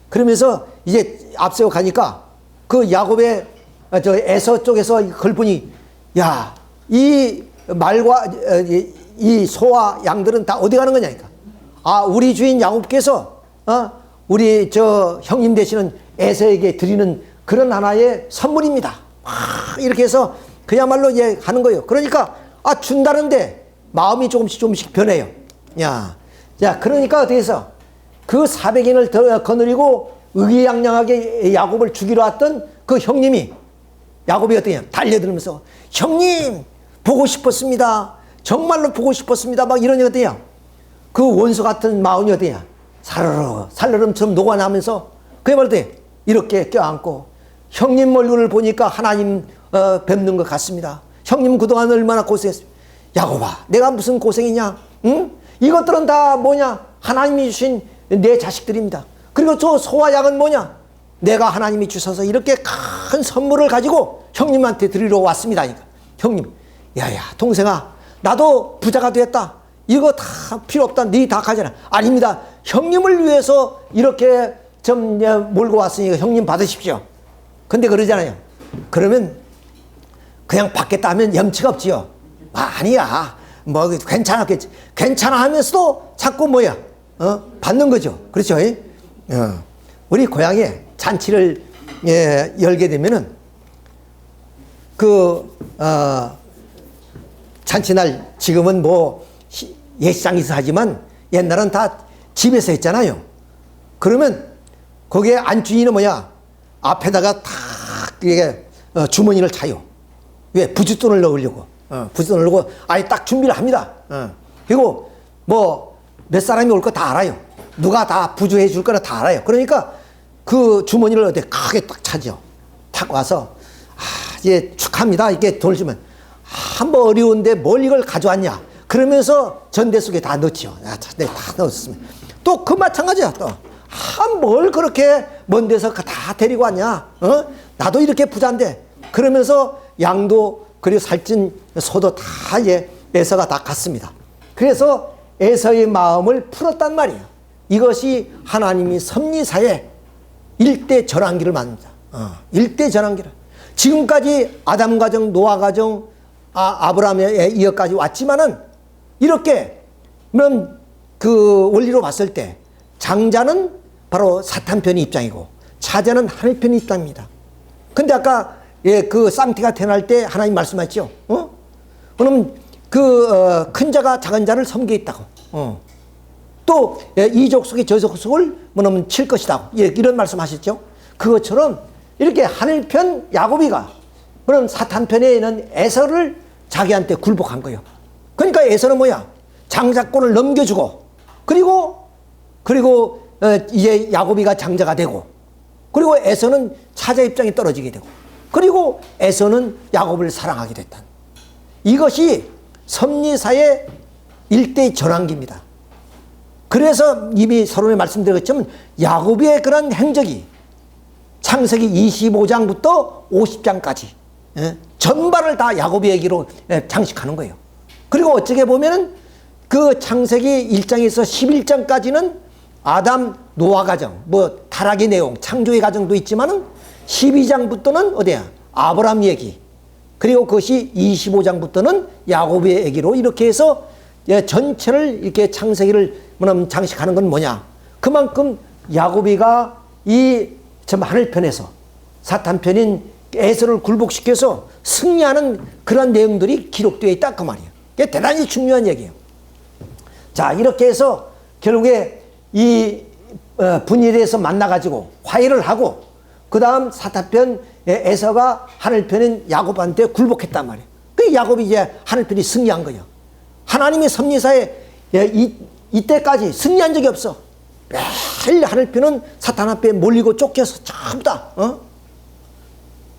[SPEAKER 1] 그러면서 이제 앞세워 가니까 그 야곱의 에서 쪽에서 그걸 보니, 야, 이 말과 이 소와 양들은 다 어디 가는 거냐니까. 우리 주인 야곱께서 우리 형님 되시는 에서에게 드리는 그런 하나의 선물입니다. 이렇게 해서 그야말로 이제 하는 거예요. 그러니까 준다는데 마음이 조금씩 변해요. 자, 그러니까 어떻게 해서 그 400인을 더 거느리고 의기양양하게 야곱을 죽이러 왔던 그 형님이, 야곱이 어떻게 달려들면서 형님 보고 싶었습니다. 정말로 보고 싶었습니다. 막 이러니 어때요? 그 원수 같은 마음이 어때요? 살얼음처럼 녹아나면서 그야말로 이렇게 껴안고, 형님 얼굴을 보니까 하나님 뵙는 것 같습니다. 형님 그동안 얼마나 고생했어요. 야곱아, 내가 무슨 고생이냐? 응? 이것들은 다 뭐냐? 하나님이 주신 내 자식들입니다. 그리고 저 소와 양은 뭐냐? 내가 하나님이 주셔서 이렇게 큰 선물을 가지고 형님한테 드리러 왔습니다. 그러니까 형님, 야야 동생아, 나도 부자가 되었다. 이거 다 필요 없다. 네 다 가져라. 아닙니다. 형님을 위해서 이렇게 좀 몰고 왔으니까 형님 받으십시오. 근데 그러잖아요. 그러면 그냥 받겠다 하면 염치가 없지요. 아니야. 뭐 괜찮았겠지. 괜찮아 하면서도 자꾸 받는 거죠. 그렇죠? 우리 고향에 잔치를 열게 되면은 잔치날, 지금은 예식장에서 하지만 옛날은 다 집에서 했잖아요. 그러면 거기에 안주인은 앞에다가 탁 이게 주머니를 차요. 왜? 부짓돈을 넣으려고. 부짓돈을 넣고 아예 딱 준비를 합니다. 그리고 몇 사람이 올 거 다 알아요. 누가 다 부주해 줄 거나 다 알아요. 그러니까 그 주머니를 어디 크게 딱 차죠. 탁 와서 이제 축하합니다. 이렇게 돈을 주면 한번 어려운데 뭘 이걸 가져왔냐? 그러면서 전대 속에 다 넣지요. 네, 다 넣었습니다. 또 그 마찬가지야. 또 뭘 그렇게 먼 데서 다 데리고 왔냐? 나도 이렇게 부자인데. 그러면서 양도 그리고 살찐 소도 다 에서가 다 갔습니다. 그래서 에서의 마음을 풀었단 말이에요. 이것이 하나님이 섭리사에 일대 전환기를 만듭니다. 일대 전환기를. 지금까지 아담 가정, 노아 가정, 아브라함에 이어까지 왔지만은 이렇게 그런 그 원리로 봤을 때 장자는 바로 사탄 편의 입장이고 차자는 하늘 편의 입장입니다. 근데 아까 그 쌍태가 태어날 때 하나님 말씀하셨죠. 그럼 큰 자가 작은 자를 섬기겠다고. 또 이족 속에 저족 속을 뭐냐면 칠 것이다. 이런 말씀하셨죠. 그것처럼 이렇게 하늘편 야곱이가 그런 사탄 편에 있는 에서를 자기한테 굴복한 거예요. 그러니까 에서는 뭐야? 장자권을 넘겨주고 그리고 이제 야곱이가 장자가 되고 그리고 에서는 차자 입장에 떨어지게 되고 그리고 에서는 야곱을 사랑하게 됐다. 이것이 섭리사의 일대 전환기입니다. 그래서 이미 서론에 말씀드렸지만 야곱의 그런 행적이 창세기 25장부터 50장까지 전반을 다 야곱의 얘기로 장식하는 거예요. 그리고 어떻게 보면은 그 창세기 1장에서 11장까지는 아담 노아 가정, 뭐 타락의 내용, 창조의 가정도 있지만은 12장부터는 어디야? 아브라함 얘기. 그리고 그것이 25장부터는 야곱의 얘기로 이렇게 해서 전체를 이렇게 창세기를 장식하는 건 뭐냐? 그만큼 야곱이가 이 하늘편에서 사탄편인 에서를 굴복시켜서 승리하는 그런 내용들이 기록되어 있다 그 말이에요. 이게 대단히 중요한 얘기예요. 자, 이렇게 해서 결국에 이 분일에서 만나가지고 화해를 하고 그 다음 사탄편 에서가 하늘편인 야곱한테 굴복했단 말이에요. 그 야곱이 이제 하늘편이 승리한 거예요. 하나님의 섭리사에 이때까지 승리한 적이 없어. 매일 하늘편은 사탄 앞에 몰리고 쫓겨서 전부 다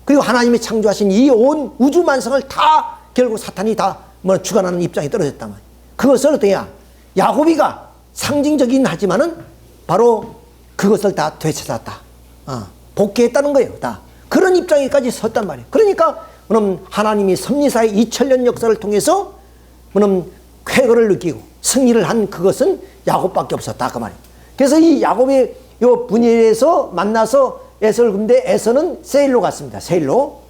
[SPEAKER 1] 그리고 하나님이 창조하신 이 온 우주 만성을 다 결국 사탄이 다 주관하는 입장에 떨어졌단 말이에요. 그것을 어떻게 해야 야곱이가 상징적이긴 하지만은 바로 그것을 다 되찾았다. 복귀했다는 거예요. 다 그런 입장에까지 섰단 말이에요. 그러니까 그럼 하나님이 섭리사의 2000년 역사를 통해서 그럼 쾌거를 느끼고 승리를 한 그것은 야곱밖에 없었다 그 말이에요. 그래서 이 야곱이 요 분일에서 만나서 에서를 근데 에서는 세일로 갔습니다. 세일로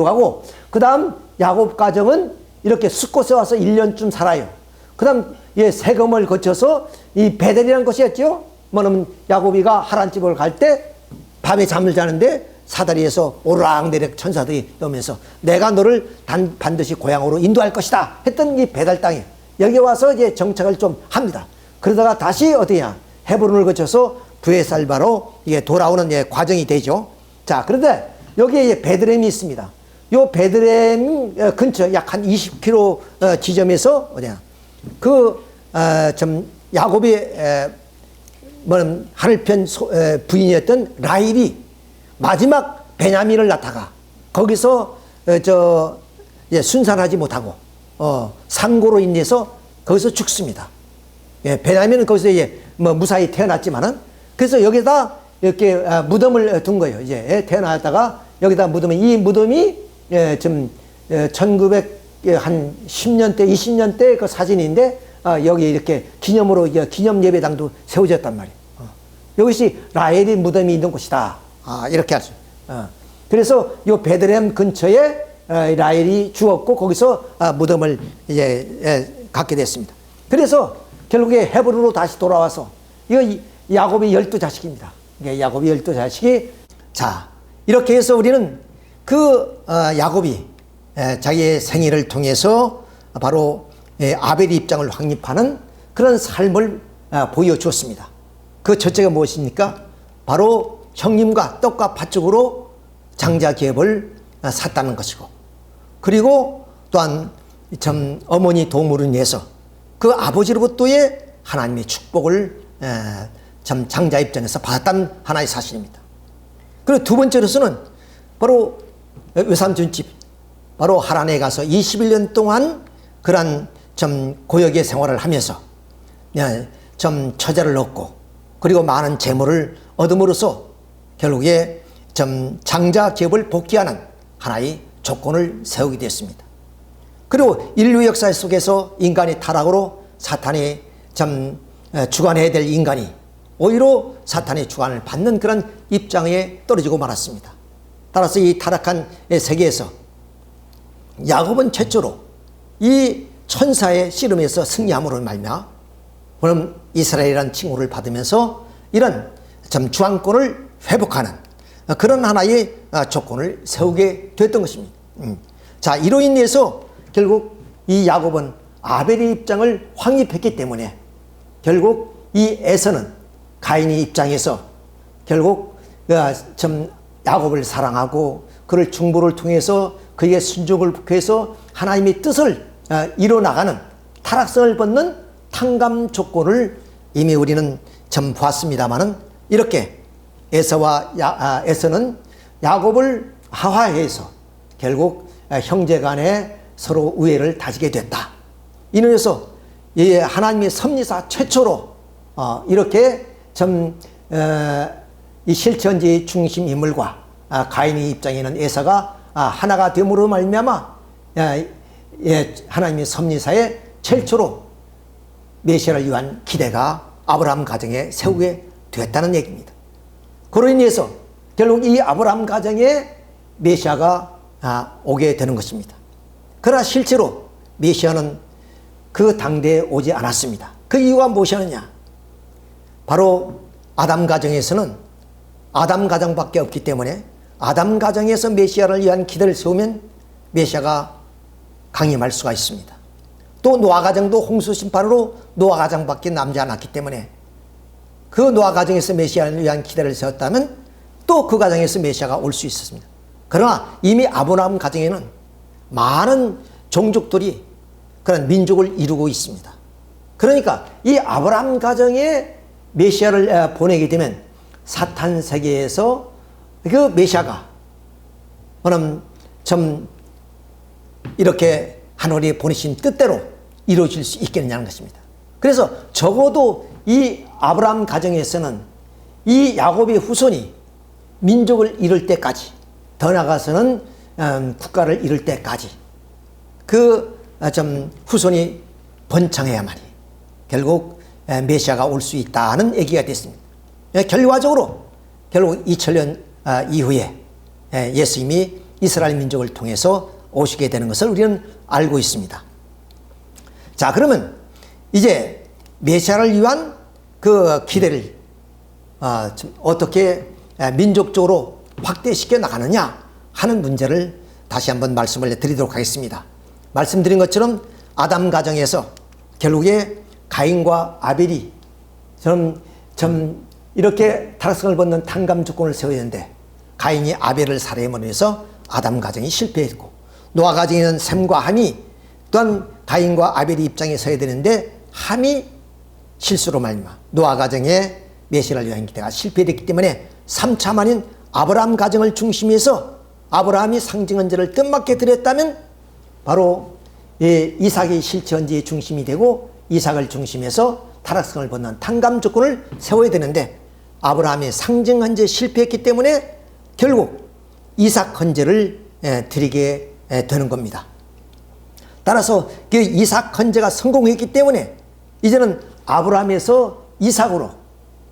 [SPEAKER 1] 가고 그 다음 야곱 가정은 이렇게 숫곳에 와서 1년쯤 살아요. 그 다음 세검을 거쳐서 이 베델이라는 곳이었죠. 뭐냐면 야곱이가 하란집을 갈 때 밤에 잠을 자는데 사다리에서 오르락내리락 천사들이 오면서 내가 너를 반드시 고향으로 인도할 것이다 했던 이 베델 땅에 여기 와서 이제 정착을 좀 합니다. 그러다가 다시 어디야 헤브론을 거쳐서 브에살바로 이게 돌아오는 과정이 되죠. 자, 그런데 여기에 베들레헴이 있습니다. 요 베들레헴 근처 약 한 20km 지점에서 어디야 야곱이 하늘편 부인이었던 라헬이 마지막 베냐민을 낳다가 거기서 순산하지 못하고 상고로 인해서 거기서 죽습니다. 베냐민은 거기서 무사히 태어났지만은 그래서 여기다 이렇게 무덤을 둔 거예요. 이제 태어났다가 여기다 이 무덤이 지금 1910년대 20년대 그 사진인데 여기 이렇게 기념으로 기념 예배당도 세워졌단 말이에요. 이것이 라헬이 무덤이 있는 곳이다. 이렇게 할 수. 그래서 이 베들레헴 근처에 라헬이 죽었고 거기서 무덤을 이제 갖게 됐습니다. 그래서 결국에 헤브론으로 다시 돌아와서 이거 야곱의 12자식입니다. 야곱의 12자식이 자 이렇게 해서 우리는 그 야곱이 자기의 생애를 통해서 바로 아벨의 입장을 확립하는 그런 삶을 보여주었습니다. 그 첫째가 무엇입니까? 바로 형님과 떡과 팥죽으로 장자 기업을 샀다는 것이고 그리고 또한 참 어머니 도움으로 인해서 그 아버지로부터의 하나님의 축복을 참 장자 입장에서 받았다는 하나의 사실입니다. 그리고 두 번째로서는 바로 외삼촌집 바로 하란에 가서 21년 동안 그러한 좀 고역의 생활을 하면서 좀 처자를 얻고 그리고 많은 재물을 얻음으로써 결국에 좀 장자 기업을 복귀하는 하나의 조건을 세우게 되었습니다. 그리고 인류 역사 속에서 인간의 타락으로 사탄이 좀 주관해야 될 인간이 오히려 사탄의 주관을 받는 그런 입장에 떨어지고 말았습니다. 따라서 이 타락한 세계에서 야곱은 최초로 이 천사의 씨름에서 승리함으로 말미암아 그럼 이스라엘이라는 칭호를 받으면서 이런 참 주안권을 회복하는 그런 하나의 조건을 세우게 됐던 것입니다. 자, 이로 인해서 결국 이 야곱은 아벨의 입장을 확립했기 때문에 결국 이 에서는 가인의 입장에서 결국 참 야곱을 사랑하고 그를 중보를 통해서 그에게 순종을 해서 하나님의 뜻을 이뤄나가는 타락성을 벗는 탕감 조건을 이미 우리는 참 보았습니다마는 이렇게 에서는 야곱을 하화해서 결국 형제간에 서로 우애를 다지게 됐다. 이는에서 하나님의 섭리사 최초로 이렇게 참 이 실천지의 중심 인물과 가인의 입장에는 에서가 하나가 됨으로 말미암아 하나님의 섭리사에 최초로 메시아를 위한 기대가 아브라함 가정에 세우게 되었다는 얘기입니다. 그로 인해서 결국 이 아브라함 가정에 메시아가 오게 되는 것입니다. 그러나 실제로 메시아는 그 당대에 오지 않았습니다. 그 이유가 무엇이었느냐? 바로 아담 가정에서는 아담 가정밖에 없기 때문에 아담 가정에서 메시아를 위한 기대를 세우면 메시아가 강림할 수가 있습니다. 또 노아 가정도 홍수 심판으로 노아 가정밖에 남지 않았기 때문에 그 노아 가정에서 메시아를 위한 기대를 세웠다면 또 그 가정에서 메시아가 올 수 있었습니다. 그러나 이미 아브라함 가정에는 많은 종족들이 그런 민족을 이루고 있습니다. 그러니까 이 아브라함 가정에 메시아를 보내게 되면 사탄 세계에서 그 메시아가 그럼 좀 이렇게 하늘이 보내신 뜻대로 이루어질 수 있겠느냐는 것입니다. 그래서 적어도 이 아브라함 가정에서는 이 야곱의 후손이 민족을 이룰 때까지, 더 나아가서는 국가를 이룰 때까지 그 좀 후손이 번창해야만이 결국 메시아가 올 수 있다는 얘기가 됐습니다. 결과적으로 결국 2000년 이후에 예수님이 이스라엘 민족을 통해서 오시게 되는 것을 우리는 알고 있습니다. 자, 그러면 이제 메시아를 위한 그 기대를 어떻게 민족적으로 확대시켜 나가느냐 하는 문제를 다시 한번 말씀을 드리도록 하겠습니다. 말씀드린 것처럼 아담 가정에서 결국에 가인과 아벨이 좀 이렇게 타락성을 벗는 탕감 조건을 세워야 되는데 가인이 아벨을 살해함으로 해서 아담 가정이 실패했고 노아 가정에는 셈과 함이 또한 가인과 아벨의 입장에 서야 되는데 함이 실수로 말미암아 노아 가정에 메시아를 위한 기대가 실패됐기 때문에 3차 만인 아브라함 가정을 중심해서 아브라함이 상징언제를 뜻맞게 드렸다면 바로 이삭이 실체언제의 중심이 되고 이삭을 중심해서 타락성을 벗는 탕감 조건을 세워야 되는데 아브라함이 상징언제 실패했기 때문에 결국 이삭 헌제를 드리게 되는 겁니다. 따라서 그 이삭 헌제가 성공했기 때문에 이제는 아브라함에서 이삭으로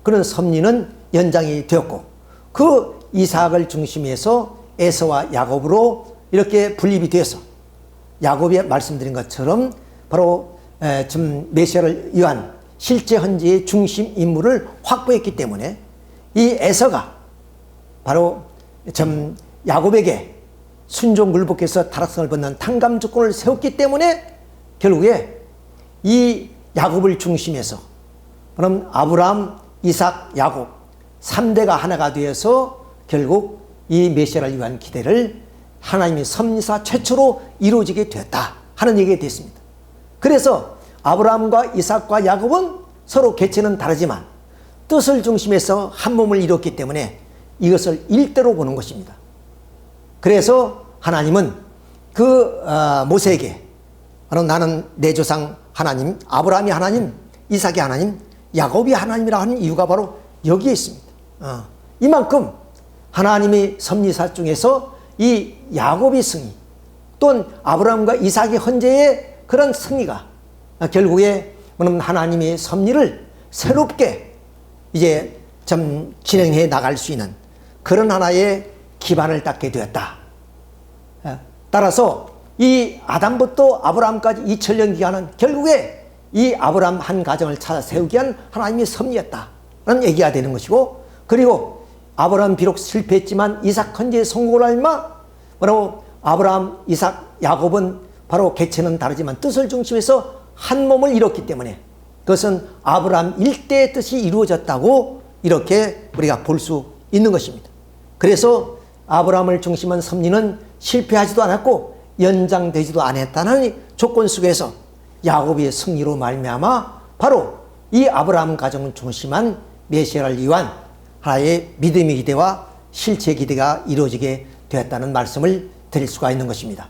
[SPEAKER 1] 그런 섭리는 연장이 되었고 그 이삭을 중심해서 에서와 야곱으로 이렇게 분립이 되어서 야곱이 말씀드린 것처럼 바로 좀 메시아를 위한 실제 헌제의 중심 인물을 확보했기 때문에 이 에서가 바로 좀 야곱에게 순종 굴복해서 타락성을 벗는 탕감 조건을 세웠기 때문에 결국에 이 야곱을 중심해서 그럼 아브라함, 이삭, 야곱 3대가 하나가 되어서 결국 이 메시아를 위한 기대를 하나님의 섭리사 최초로 이루어지게 되었다 하는 얘기가 됐습니다. 그래서 아브라함과 이삭과 야곱은 서로 개체는 다르지만 뜻을 중심해서 한 몸을 이뤘기 때문에 이것을 일대로 보는 것입니다. 그래서 하나님은 그 모세에게 바로 나는 내 조상 하나님, 아브라함이 하나님, 이삭이 하나님, 야곱이 하나님이라 하는 이유가 바로 여기에 있습니다. 이만큼 하나님의 섭리사 중에서 이 야곱의 승리 또는 아브라함과 이삭의 헌재의 그런 승리가 결국에 하나님의 섭리를 새롭게 이제 좀 진행해 나갈 수 있는 그런 하나의 기반을 닦게 되었다. 따라서 이 아담부터 아브라함까지 2000년 기간은 결국에 이 아브라함 한 가정을 찾아 세우기 위한 하나님의 섭리였다라는 얘기가 되는 것이고, 그리고 아브라함 비록 실패했지만 이삭 헌재의 성공을 알마 바로 아브라함, 이삭, 야곱은 바로 개체는 다르지만 뜻을 중심해서 한 몸을 이뤘기 때문에 그것은 아브라함 일대의 뜻이 이루어졌다고 이렇게 우리가 볼 수 있는 것입니다. 그래서 아브라함을 중심한 섭리는 실패하지도 않았고 연장되지도 않았다는 조건 속에서 야곱의 승리로 말미암아 바로 이 아브라함 가정을 중심한 메시아를 위한 하나의 믿음의 기대와 실체 기대가 이루어지게 되었다는 말씀을 드릴 수가 있는 것입니다.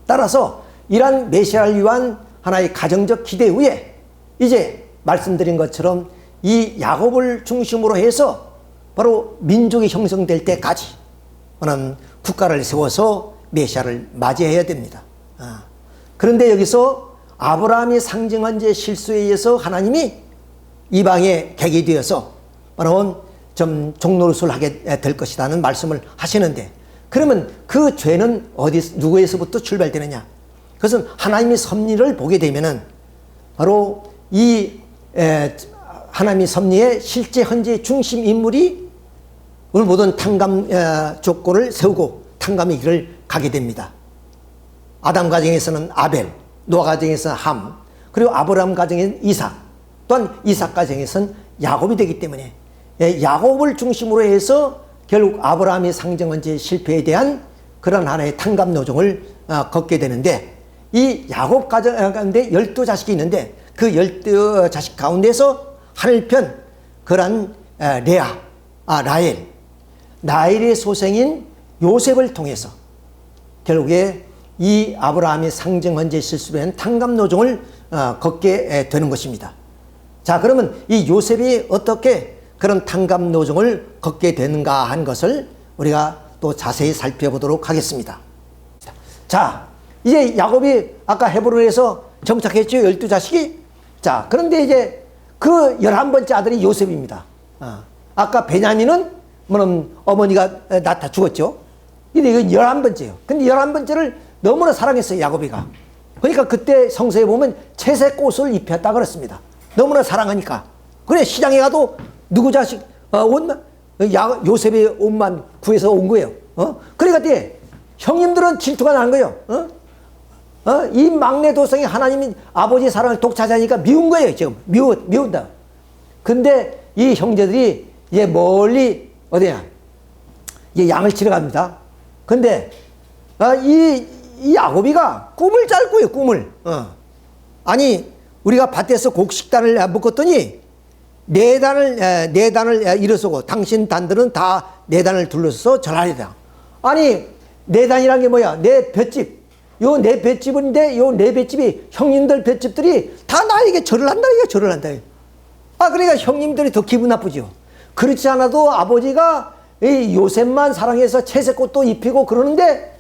[SPEAKER 1] 따라서 이러한 메시아를 위한 하나의 가정적 기대 후에 이제 말씀드린 것처럼 이 야곱을 중심으로 해서 바로 민족이 형성될 때까지 하는 국가를 세워서 메시아를 맞이해야 됩니다. 그런데 여기서 아브라함이 상징한 제 실수에 의해서 하나님이 이방에 객이 되어서 바로 좀 종노릇을 하게 될 것이라는 말씀을 하시는데, 그러면 그 죄는 누구에서부터 출발되느냐? 그것은 하나님의 섭리를 보게 되면은 바로 이 하나님의 섭리의 실제 현재의 중심 인물이 오늘 모든 탕감 조건을 세우고 탕감의 길을 가게 됩니다. 아담 가정에서는 아벨, 노아 가정에서는 함, 그리고 아브라함 가정에는 이삭, 또한 이삭 가정에서는 야곱이 되기 때문에 야곱을 중심으로 해서 결국 아브라함이 상정한 제 실패에 대한 그런 하나의 탕감 노정을 걷게 되는데, 이 야곱 가정 가운데 12자식이 있는데 그 12자식 가운데서 하늘편 그런 레아, 라헬의 소생인 요셉을 통해서 결국에 이 아브라함이 상정한 제 실수로 한 탕감 노정을 걷게 되는 것입니다. 자, 그러면 이 요셉이 어떻게 그런 탕감 노정을 걷게 되는가 한 것을 우리가 또 자세히 살펴보도록 하겠습니다. 자, 이제 야곱이 아까 헤브론에서 정착했죠. 12자식이. 자, 그런데 이제 그 11번째 아들이 요셉입니다. 아까 베냐민은 어머니가 낳다 죽었죠. 근데 이건 11번째예요. 근데 11번째를 너무나 사랑했어요, 야곱이가. 그러니까 그때 성서에 보면 채색 옷을 입혔다 그랬습니다. 너무나 사랑하니까. 그래, 시장에 가도 누구 자식 옷만 요셉의 옷만 구해서 온 거예요. 그러니까 형님들은 질투가 나는 거예요. 이 막내 도성이 하나님이 아버지 사랑을 독차지하니까 미운 거예요. 지금 미운다. 근데 이 형제들이 이제 멀리 어디냐, 이제 양을 치러 갑니다. 근데 이 야곱이가 꿈을 잘 꾸요. 꿈을. 아니, 우리가 밭에서 곡식단을 묶었더니 네 단을 일어서고 당신 단들은 다 네 단을 둘러서 절하리다. 아니, 네 단이란 게 뭐야? 네 볏집. 요 네 볏집인데 요 네 볏집이 형님들 볏집들이 다 나에게 절을 한다. 이게 절을 한다. 그러니까 형님들이 더 기분 나쁘죠. 그렇지 않아도 아버지가 이 요셉만 사랑해서 채색꽃도 입히고 그러는데,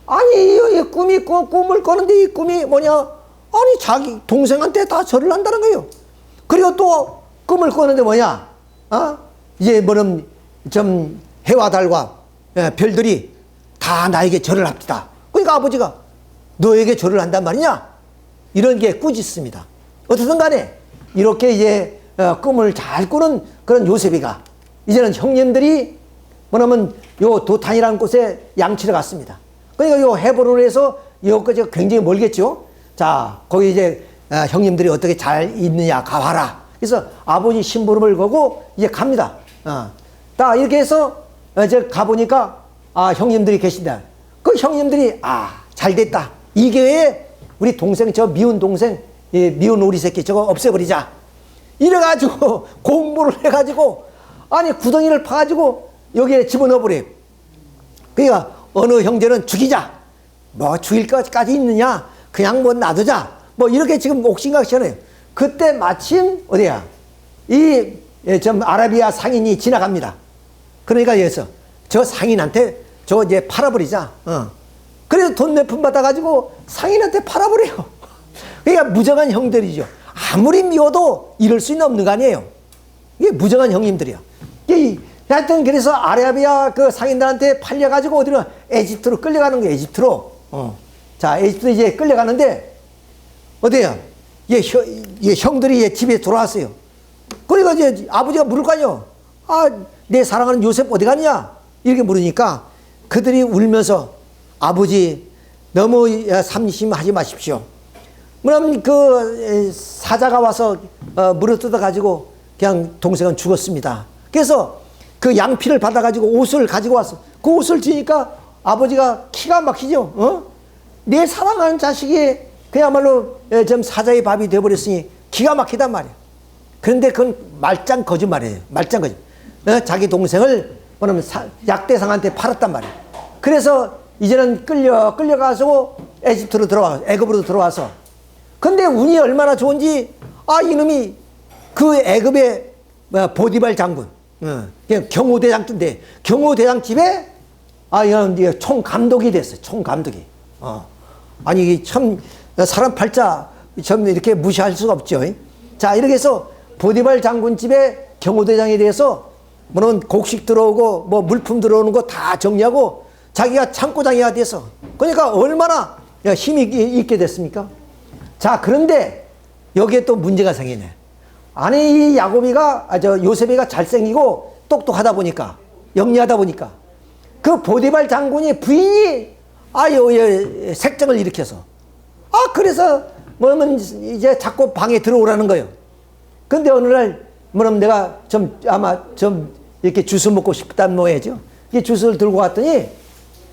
[SPEAKER 1] 아니, 이 꿈을 꿔는데 이 꿈이 뭐냐? 아니, 자기 동생한테 다 절을 한다는 거예요. 그리고 또 꿈을 꿔는데 뭐냐? 이제 좀 해와 달과 별들이 다 나에게 절을 합니다. 그러니까 아버지가 너에게 절을 한단 말이냐? 이런 게 꾸짖습니다. 어떻든 간에 이렇게 이제 꿈을 잘 꾸는 그런 요셉이가 이제는 형님들이 요 도탄이라는 곳에 양치러 갔습니다. 그러니까 요 헤브론에서 여기까지가 굉장히 멀겠죠. 자, 거기 이제 형님들이 어떻게 잘 있느냐 가봐라. 그래서 아버지 심부름을 거고 이제 갑니다. 딱 이렇게 해서 이제 가보니까 형님들이 계신다. 그 형님들이 잘 됐다. 이 기회에 우리 동생, 저 미운 동생, 미운 오리 새끼 저거 없애버리자. 이래가지고 공부를 해가지고 아니 구덩이를 파가지고 여기에 집어넣어버려요. 그러니까 어느 형제는 죽이자. 뭐 죽일 것까지 있느냐. 그냥 뭐 놔두자. 뭐 이렇게 지금 옥신각신해요. 그때 마침 어디야? 좀 아라비아 상인이 지나갑니다. 그러니까 여기서 저 상인한테 저거 이제 팔아버리자. 그래서 돈 몇 푼 받아가지고 상인한테 팔아버려요. 그러니까 무정한 형들이죠. 아무리 미워도 이럴 수는 없는 거 아니에요. 이게 무정한 형님들이야. 하여튼 그래서 아라비아 그 상인들한테 팔려가지고 어디로 에집트로 끌려가는 거예요. 에집트로. 자, 에집트 이제 끌려가는데, 어때요? 형들이 집에 돌아왔어요. 그러니까 이제 아버지가 물을 거 아니요. 아, 내 사랑하는 요셉 어디 갔냐? 이렇게 물으니까 그들이 울면서 아버지 너무 삼심하지 마십시오. 그럼 그 사자가 와서 물어뜯어 가지고 그냥 동생은 죽었습니다. 그래서 그 양피를 받아 가지고 옷을 가지고 왔어. 그 옷을 지니까 아버지가 기가 막히죠. 내 사랑하는 자식이 그야말로 좀 사자의 밥이 되어버렸으니 기가 막히단 말이에요. 그런데 그건 말짱 거짓말이에요. 말짱 거짓말. 자기 동생을 뭐냐면 약대상한테 팔았단 말이에요. 그래서 이제는 끌려가서 애굽으로 들어와서. 근데 운이 얼마나 좋은지, 이놈이 그 애굽의 보디발 장군, 경호대장인데, 경호대장 집에, 이건 총감독이 됐어요. 총감독이. 아니, 참, 사람 팔자, 참 이렇게 무시할 수가 없죠. 자, 이렇게 해서 보디발 장군 집에 경호대장에 대해서, 뭐는 곡식 들어오고, 뭐 물품 들어오는 거 다 정리하고, 자기가 창고장이가 돼서. 그러니까 얼마나 힘이 있게 됐습니까? 자, 그런데 여기에 또 문제가 생기네. 아니, 이 요셉이가 잘생기고 똑똑하다 보니까, 영리하다 보니까, 그 보디발 장군이 부인이, 색정을 일으켜서. 그래서, 뭐냐면, 이제 자꾸 방에 들어오라는 거예요. 근데 어느 날, 뭐냐면 내가 아마 이렇게 주스 먹고 싶다는 모양이죠. 이 주스를 들고 왔더니,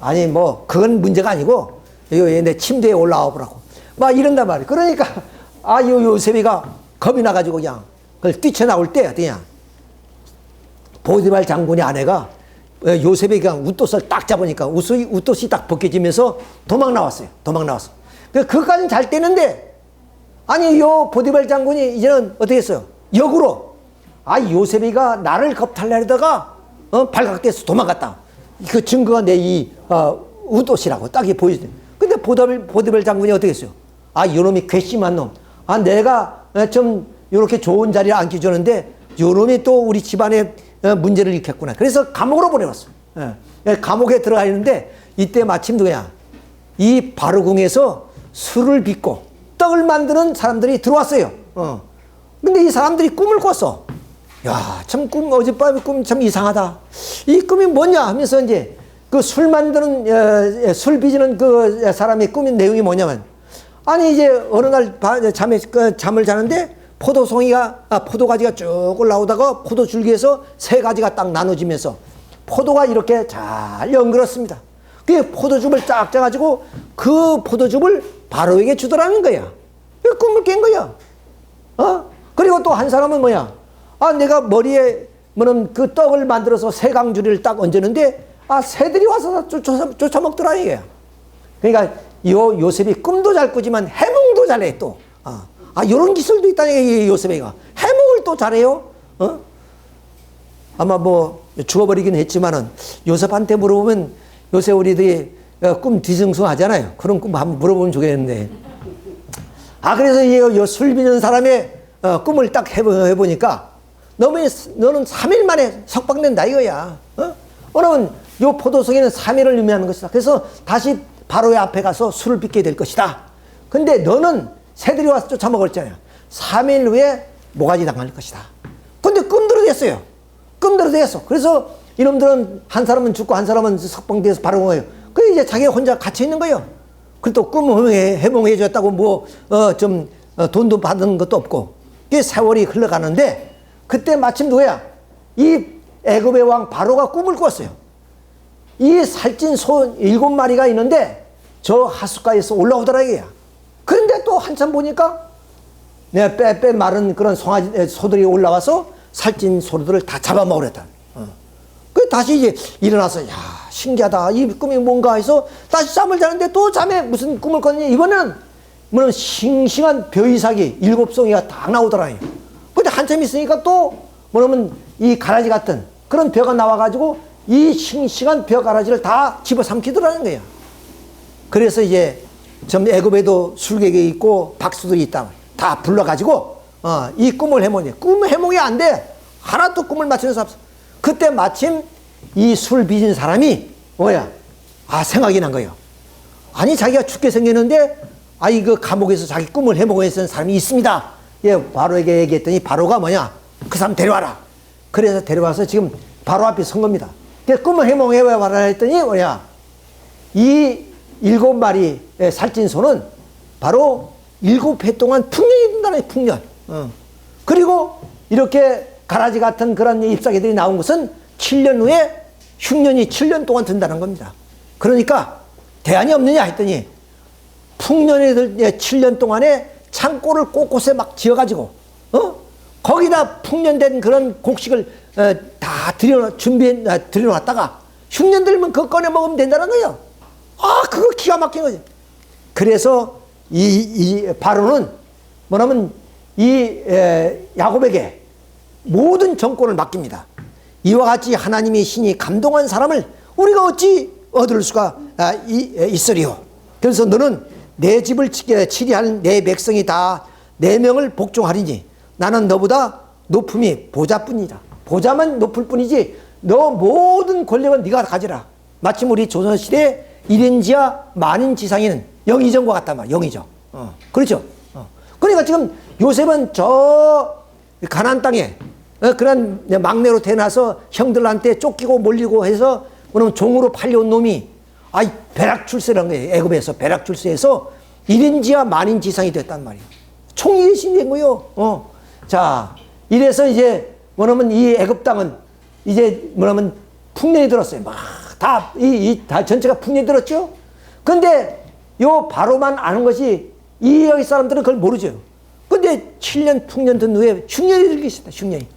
[SPEAKER 1] 아니, 그건 문제가 아니고, 내 침대에 올라와 보라고. 막 이런단 말이에요. 그러니까, 요셉이가 겁이 나가지고 그냥, 그걸 뛰쳐나올 때, 그냥, 보디발 장군의 아내가 요셉이 그냥 웃옷을 딱 잡으니까 웃옷이 딱 벗겨지면서 도망 나왔어요. 그것까지는 잘 되는데, 아니, 보디발 장군이 이제는 어떻게 했어요? 역으로, 요셉이가 나를 겁탈려다가, 발각돼서 도망갔다. 그 증거가 내 웃옷이라고 딱 보이지. 근데 보디발 장군이 어떻게 했어요? 요놈이 괘씸한 놈. 내가 좀 이렇게 좋은 자리에 앉혀주는데 요놈이 또 우리 집안에 문제를 일으켰구나. 그래서 감옥으로 보내왔어. 감옥에 들어가 있는데 이때 마침 누구야? 이 바로궁에서 술을 빚고 떡을 만드는 사람들이 들어왔어요. 근데 이 사람들이 꿈을 꿨어. 야, 참 어젯밤에 꿈 참 이상하다. 이 꿈이 뭐냐 하면서 이제 그 술 만드는, 술 빚는 그 사람의 꿈인 내용이 뭐냐면, 아니, 이제 어느 날 잠을 자는데 포도가지가 쭉 올라오다가 포도줄기에서 세 가지가 딱 나눠지면서 포도가 이렇게 잘 연결었습니다. 그 포도즙을 쫙 짜가지고 그 포도즙을 바로에게 주더라는 거야. 그 꿈을 깬 거야. 그리고 또 한 사람은 뭐야? 내가 머리에 뭐는 그 떡을 만들어서 새 강주리를 딱 얹었는데 새들이 와서 쫓아먹더라 이거야. 그러니까 요셉이 꿈도 잘 꾸지만 해몽도 잘해 또. 요런 기술도 있다니까 이 요셉이가. 해몽을 또 잘해요. 아마 죽어버리긴 했지만은 요셉한테 물어보면 요새 우리들이 꿈 뒤숭숭하잖아요. 그런 꿈 한번 물어보면 좋겠는데. 그래서 술 빚는 사람의 꿈을 딱 해보니까 너는 3일 만에 석방된다 이거야. 그러면 요 포도송이는 3일을 의미하는 것이다. 그래서 다시 바로의 앞에 가서 술을 빚게 될 것이다. 근데 너는 새들이 와서 쫓아먹었잖아요. 3일 후에 모가지 당할 것이다. 근데 꿈대로 됐어요. 꿈대로 됐어. 그래서 이놈들은 한 사람은 죽고 한 사람은 석방돼서 바로 거예요. 그래 이제 자기가 혼자 갇혀 있는 거예요. 그리고 또 꿈을 해몽해 줬다고 돈도 받은 것도 없고. 그 세월이 흘러가는데 그때 마침 누구야? 이 애굽의 왕 바로가 꿈을 꿨어요. 이 살찐 소 7마리가 있는데 저 하숫가에서 올라오더라 이거야. 그런데 또 한참 보니까 빼 마른 그런 소들이 올라와서 살찐 소들을 다 잡아먹으랬다. 그 다시 이제 일어나서 야 신기하다 이 꿈이 뭔가 해서 다시 잠을 자는데 또 잠에 무슨 꿈을 꿨느냐 이번에는 뭐는 싱싱한 벼이삭이 7송이가 다 나오더라. 근데 한참 있으니까 또 뭐냐면 이 가라지 같은 그런 벼가 나와가지고 이 싱싱한 벼 가라지를 다 집어삼키더라는 거야. 그래서 이제 좀 애굽에도 술객이 있고 박수들이 있다. 다 불러가지고 이 꿈을 해몽해. 꿈 해몽이 안 돼. 하나도 꿈을 맞추는 사람 없어. 그때 마침 이 술 빚은 사람이 뭐야? 생각이 난 거예요. 아니 자기가 죽게 생겼는데 아이 그 감옥에서 자기 꿈을 해몽했던 사람이 있습니다. 예, 바로에게 얘기했더니 바로가 뭐냐? 그 사람 데려와라. 그래서 데려와서 지금 바로 앞에 선 겁니다. 그래서 꿈을 해몽해봐라 했더니 뭐냐? 이 7마리 살찐소는 바로 7해 동안 풍년이 된다는 풍년. 그리고 이렇게 가라지 같은 그런 잎사귀들이 나온 것은 7년 후에 흉년이 7년 동안 든다는 겁니다. 그러니까 대안이 없느냐 했더니 풍년이 들 7년 동안에 창고를 곳곳에 막 지어가지고 거기다 풍년된 그런 곡식을 다 들여놨다가 흉년 들면 그거 꺼내 먹으면 된다는 거예요. 아, 그거 기가 막힌 거지. 그래서 이 바로는 뭐냐면 이 야곱에게 모든 정권을 맡깁니다. 이와 같이 하나님의 신이 감동한 사람을 우리가 어찌 얻을 수가 있으리요. 그래서 너는 내 집을 치리하는 내 백성이 다 내 명을 복종하리니 나는 너보다 높음이 보좌뿐이다. 보좌만 높을 뿐이지 너 모든 권력은 네가 가지라. 마침 우리 조선시대 1인지하 만인지상에는 영의정과 같단 말이야. 영의정. 그렇죠. 그러니까 지금 요셉은 저 가나안 땅에 그런 막내로 태어나서 형들한테 쫓기고 몰리고 해서 그러면 종으로 팔려온 놈이 배락 출세라는 거예요. 애굽에서 배락 출세해서 1인지하 만인지상이 됐단 말이에요. 총리 대신이 된 거예요. 자, 이래서 이제 뭐냐면 이 애굽 땅은 이제 뭐냐면 풍년이 들었어요. 막 다 전체가 풍년이 들었죠. 근데 요 바로만 아는 것이 이 여기 사람들은 그걸 모르죠. 근데 7년 풍년 든 후에 흉년이 들기 시작했다. 흉년이.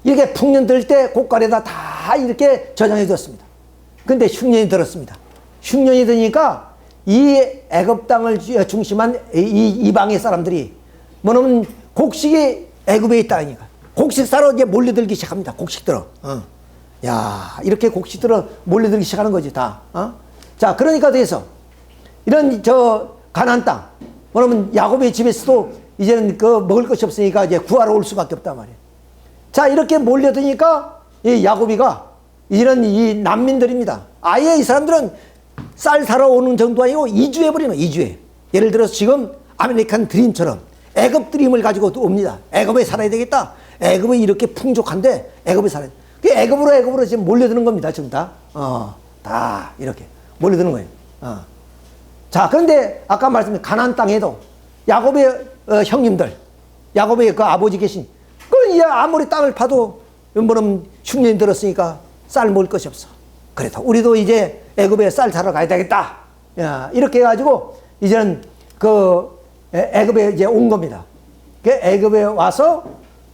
[SPEAKER 1] 이렇게 풍년 들 때 곳간에다 다 이렇게 저장해 뒀습니다. 근데 흉년이 들었습니다. 흉년이 드니까 이 애굽 땅을 중심한 이 이방의 사람들이 뭐냐면 곡식이 애굽에 있다니까 곡식 사러 이제 몰려들기 시작합니다. 곡식 들어. 야, 이렇게 곡식 들어 몰려들기 시작하는 거지 다. 자, 그러니까 돼서 이런 저 가나안 땅 뭐냐면 야곱의 집에서도 이제는 그 먹을 것이 없으니까 이제 구하러 올 수밖에 없단 말이에요. 자, 이렇게 몰려드니까 이 야곱이가 이런 이 난민들입니다. 아예 이 사람들은 쌀 사러 오는 정도 아니고 이주해버리는 이주해. 예를 들어서 지금 아메리칸 드림처럼 애굽 드림을 가지고 또 옵니다. 애굽에 살아야 되겠다. 애굽이 이렇게 풍족한데 애굽에 살아야 돼. 애굽으로 지금 몰려드는 겁니다. 지금 다. 다 이렇게 몰려드는 거예요. 자, 그런데 아까 말씀드린 가나안 땅에도 야곱의 형님들, 야곱의 그 아버지 계신 그 아무리 땅을 파도 뭐는 흉년이 들었으니까 쌀 먹을 것이 없어. 그래도 우리도 이제 애굽에 쌀 사러 가야 되겠다. 야, 이렇게 해가지고 이제는 그 애굽에 이제 온 겁니다. 그 애굽에 와서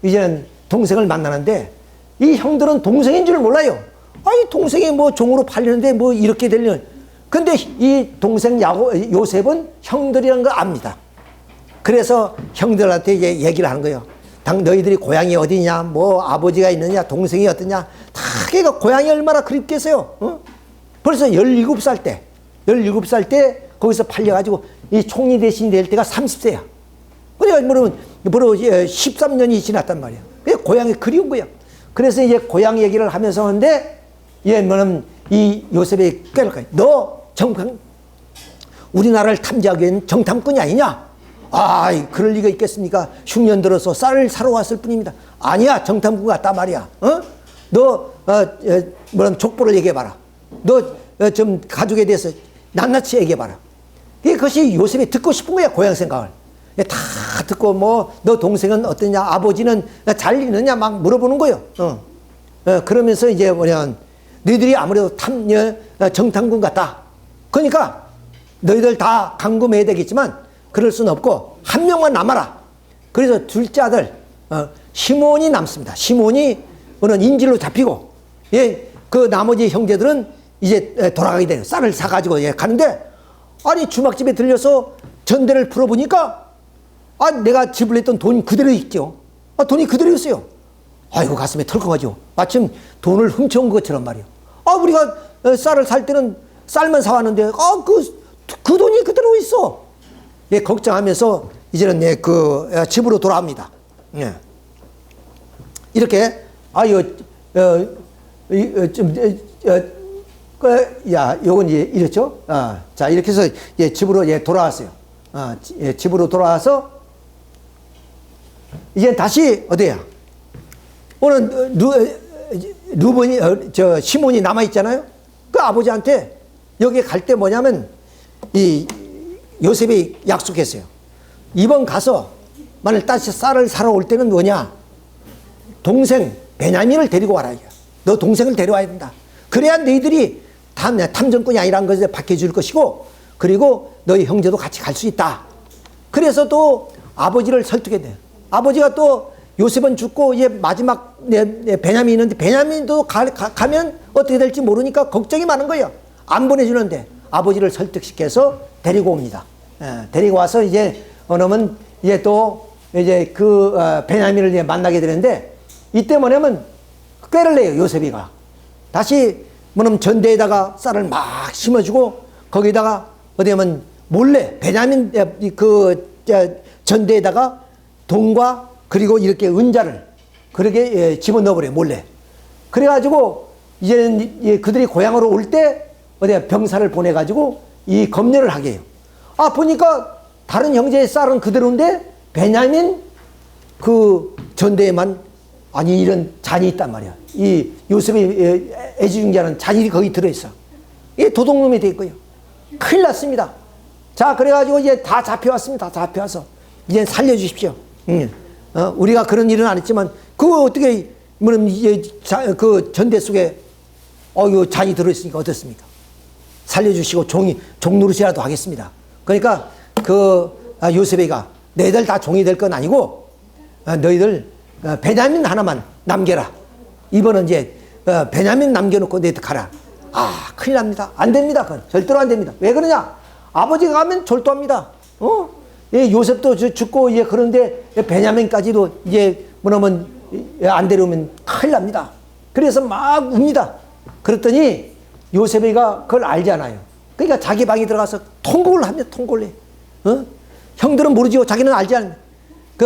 [SPEAKER 1] 이제는 동생을 만나는데 이 형들은 동생인 줄 몰라요. 아니 동생이 뭐 종으로 팔리는데 뭐 이렇게 되려는. 근데 이 동생 요셉은 형들이라는 걸 압니다. 그래서 형들한테 이제 얘기를 하는 거예요. 너희들이 고향이 어디냐, 뭐 아버지가 있느냐, 동생이 어떠냐, 다 걔가 고향이 얼마나 그립겠어요. 벌써 17살 때 거기서 팔려가지고 이 총리 대신이 될 때가 30세야. 그러니까 뭐로 13년이 지났단 말이야. 그게 고향이 그리운 거야. 그래서 이제 고향 얘기를 하면서 하는데 얘 뭐냐면 이 요셉이 깨달을까요? 너 우리나라를 탐지하기 위한 정탐꾼이 아니냐? 그럴 리가 있겠습니까? 흉년 들어서 쌀을 사러 왔을 뿐입니다. 아니야, 정탐꾼 같다 말이야. 너 뭐냐면 족보를 얘기해봐라. 너 좀 가족에 대해서 낱낱이 얘기해봐라. 그것이 요셉이 듣고 싶은 거야, 고향 생각을. 다 듣고 뭐 너 동생은 어떠냐, 아버지는 잘 있느냐 막 물어보는 거예요. 그러면서 이제 뭐냐면 너희들이 아무래도 정탐꾼 같다. 그러니까 너희들 다 감금해야 되겠지만 그럴 수는 없고 한 명만 남아라. 그래서 둘째 아들 시몬이 남습니다. 시몬이 인질로 잡히고 그 나머지 형제들은 이제 돌아가게 돼요. 쌀을 사가지고 가는데 아니 주막집에 들려서 전대를 풀어보니까 내가 지불했던 돈 그대로 있죠. 돈이 그대로 있어요. 아이고 가슴에 털컥하죠. 마침 돈을 훔쳐온 것처럼 말이에요. 우리가 쌀을 살 때는 쌀만 사왔는데 그 돈이 그대로 있어. 걱정하면서 이제는 그 집으로 돌아옵니다. 이렇게 요건 이제 이랬죠. 자, 이렇게 해서 집으로 돌아왔어요. 집으로 돌아와서 이제 다시 어디야? 오늘 루벤이 시몬이 남아 있잖아요. 그 아버지한테 여기 갈 때 뭐냐면 이 요셉이 약속했어요. 이번 가서 만일 다시 쌀을 사러 올 때는 뭐냐? 동생 베냐민을 데리고 와라. 너 동생을 데려와야 된다. 그래야 너희들이 탐정꾼이 아니라는 것을 밝혀줄 것이고, 그리고 너희 형제도 같이 갈 수 있다. 그래서 또 아버지를 설득해야 돼요. 아버지가 또 요셉은 죽고 이제 마지막 베냐민이 있는데 베냐민도 가면 어떻게 될지 모르니까 걱정이 많은 거예요. 안 보내주는데 아버지를 설득시켜서 데리고 옵니다. 데리고 와서 이제 어느면 이제 또 이제 베냐민을 이제 만나게 되는데, 이때 뭐냐면 꾀를 내요. 요셉이가 다시 뭐냐면 전대에다가 쌀을 막 심어주고 거기다가 어디냐면 몰래 베냐민 전대에다가 돈과 그리고 이렇게 은자를 그렇게 집어넣어버려요. 몰래. 그래가지고 이제는 그들이 고향으로 올 때 어디야 병사를 보내가지고 이 검열을 하게 해요. 보니까 다른 형제의 쌀은 그대로인데 베냐민 전대에만 이런 잔이 있단 말이야. 이 요셉이 애지중지하는 잔이 거기 들어있어. 이게 도둑놈이 돼 있고요. 큰일 났습니다. 자, 그래가지고 이제 다 잡혀왔습니다. 다 잡혀와서 이제 살려주십시오. 우리가 그런 일은 안 했지만 그거 어떻게 그 전대 속에 요 잔이 들어있으니까 어떻습니까? 살려주시고 종 노릇이라도 하겠습니다. 그러니까 요셉이가 너희들 다 종이 될 건 아니고 너희들 베냐민 하나만 남겨라. 이번은 이제 베냐민 남겨놓고 너희들 가라. 큰일 납니다. 안 됩니다. 그건 절대로 안 됩니다. 왜 그러냐? 아버지가 가면 졸도합니다. 요셉도 죽고 이제 그런데 베냐민까지도 이제 뭐냐면 안 데려오면 큰일 납니다. 그래서 막 웁니다. 그랬더니 요셉이가 그걸 알잖아요. 그러니까 자기 방에 들어가서 통곡을 합니다. 통곡을 해. 형들은 모르지요. 자기는 알지 않습니다.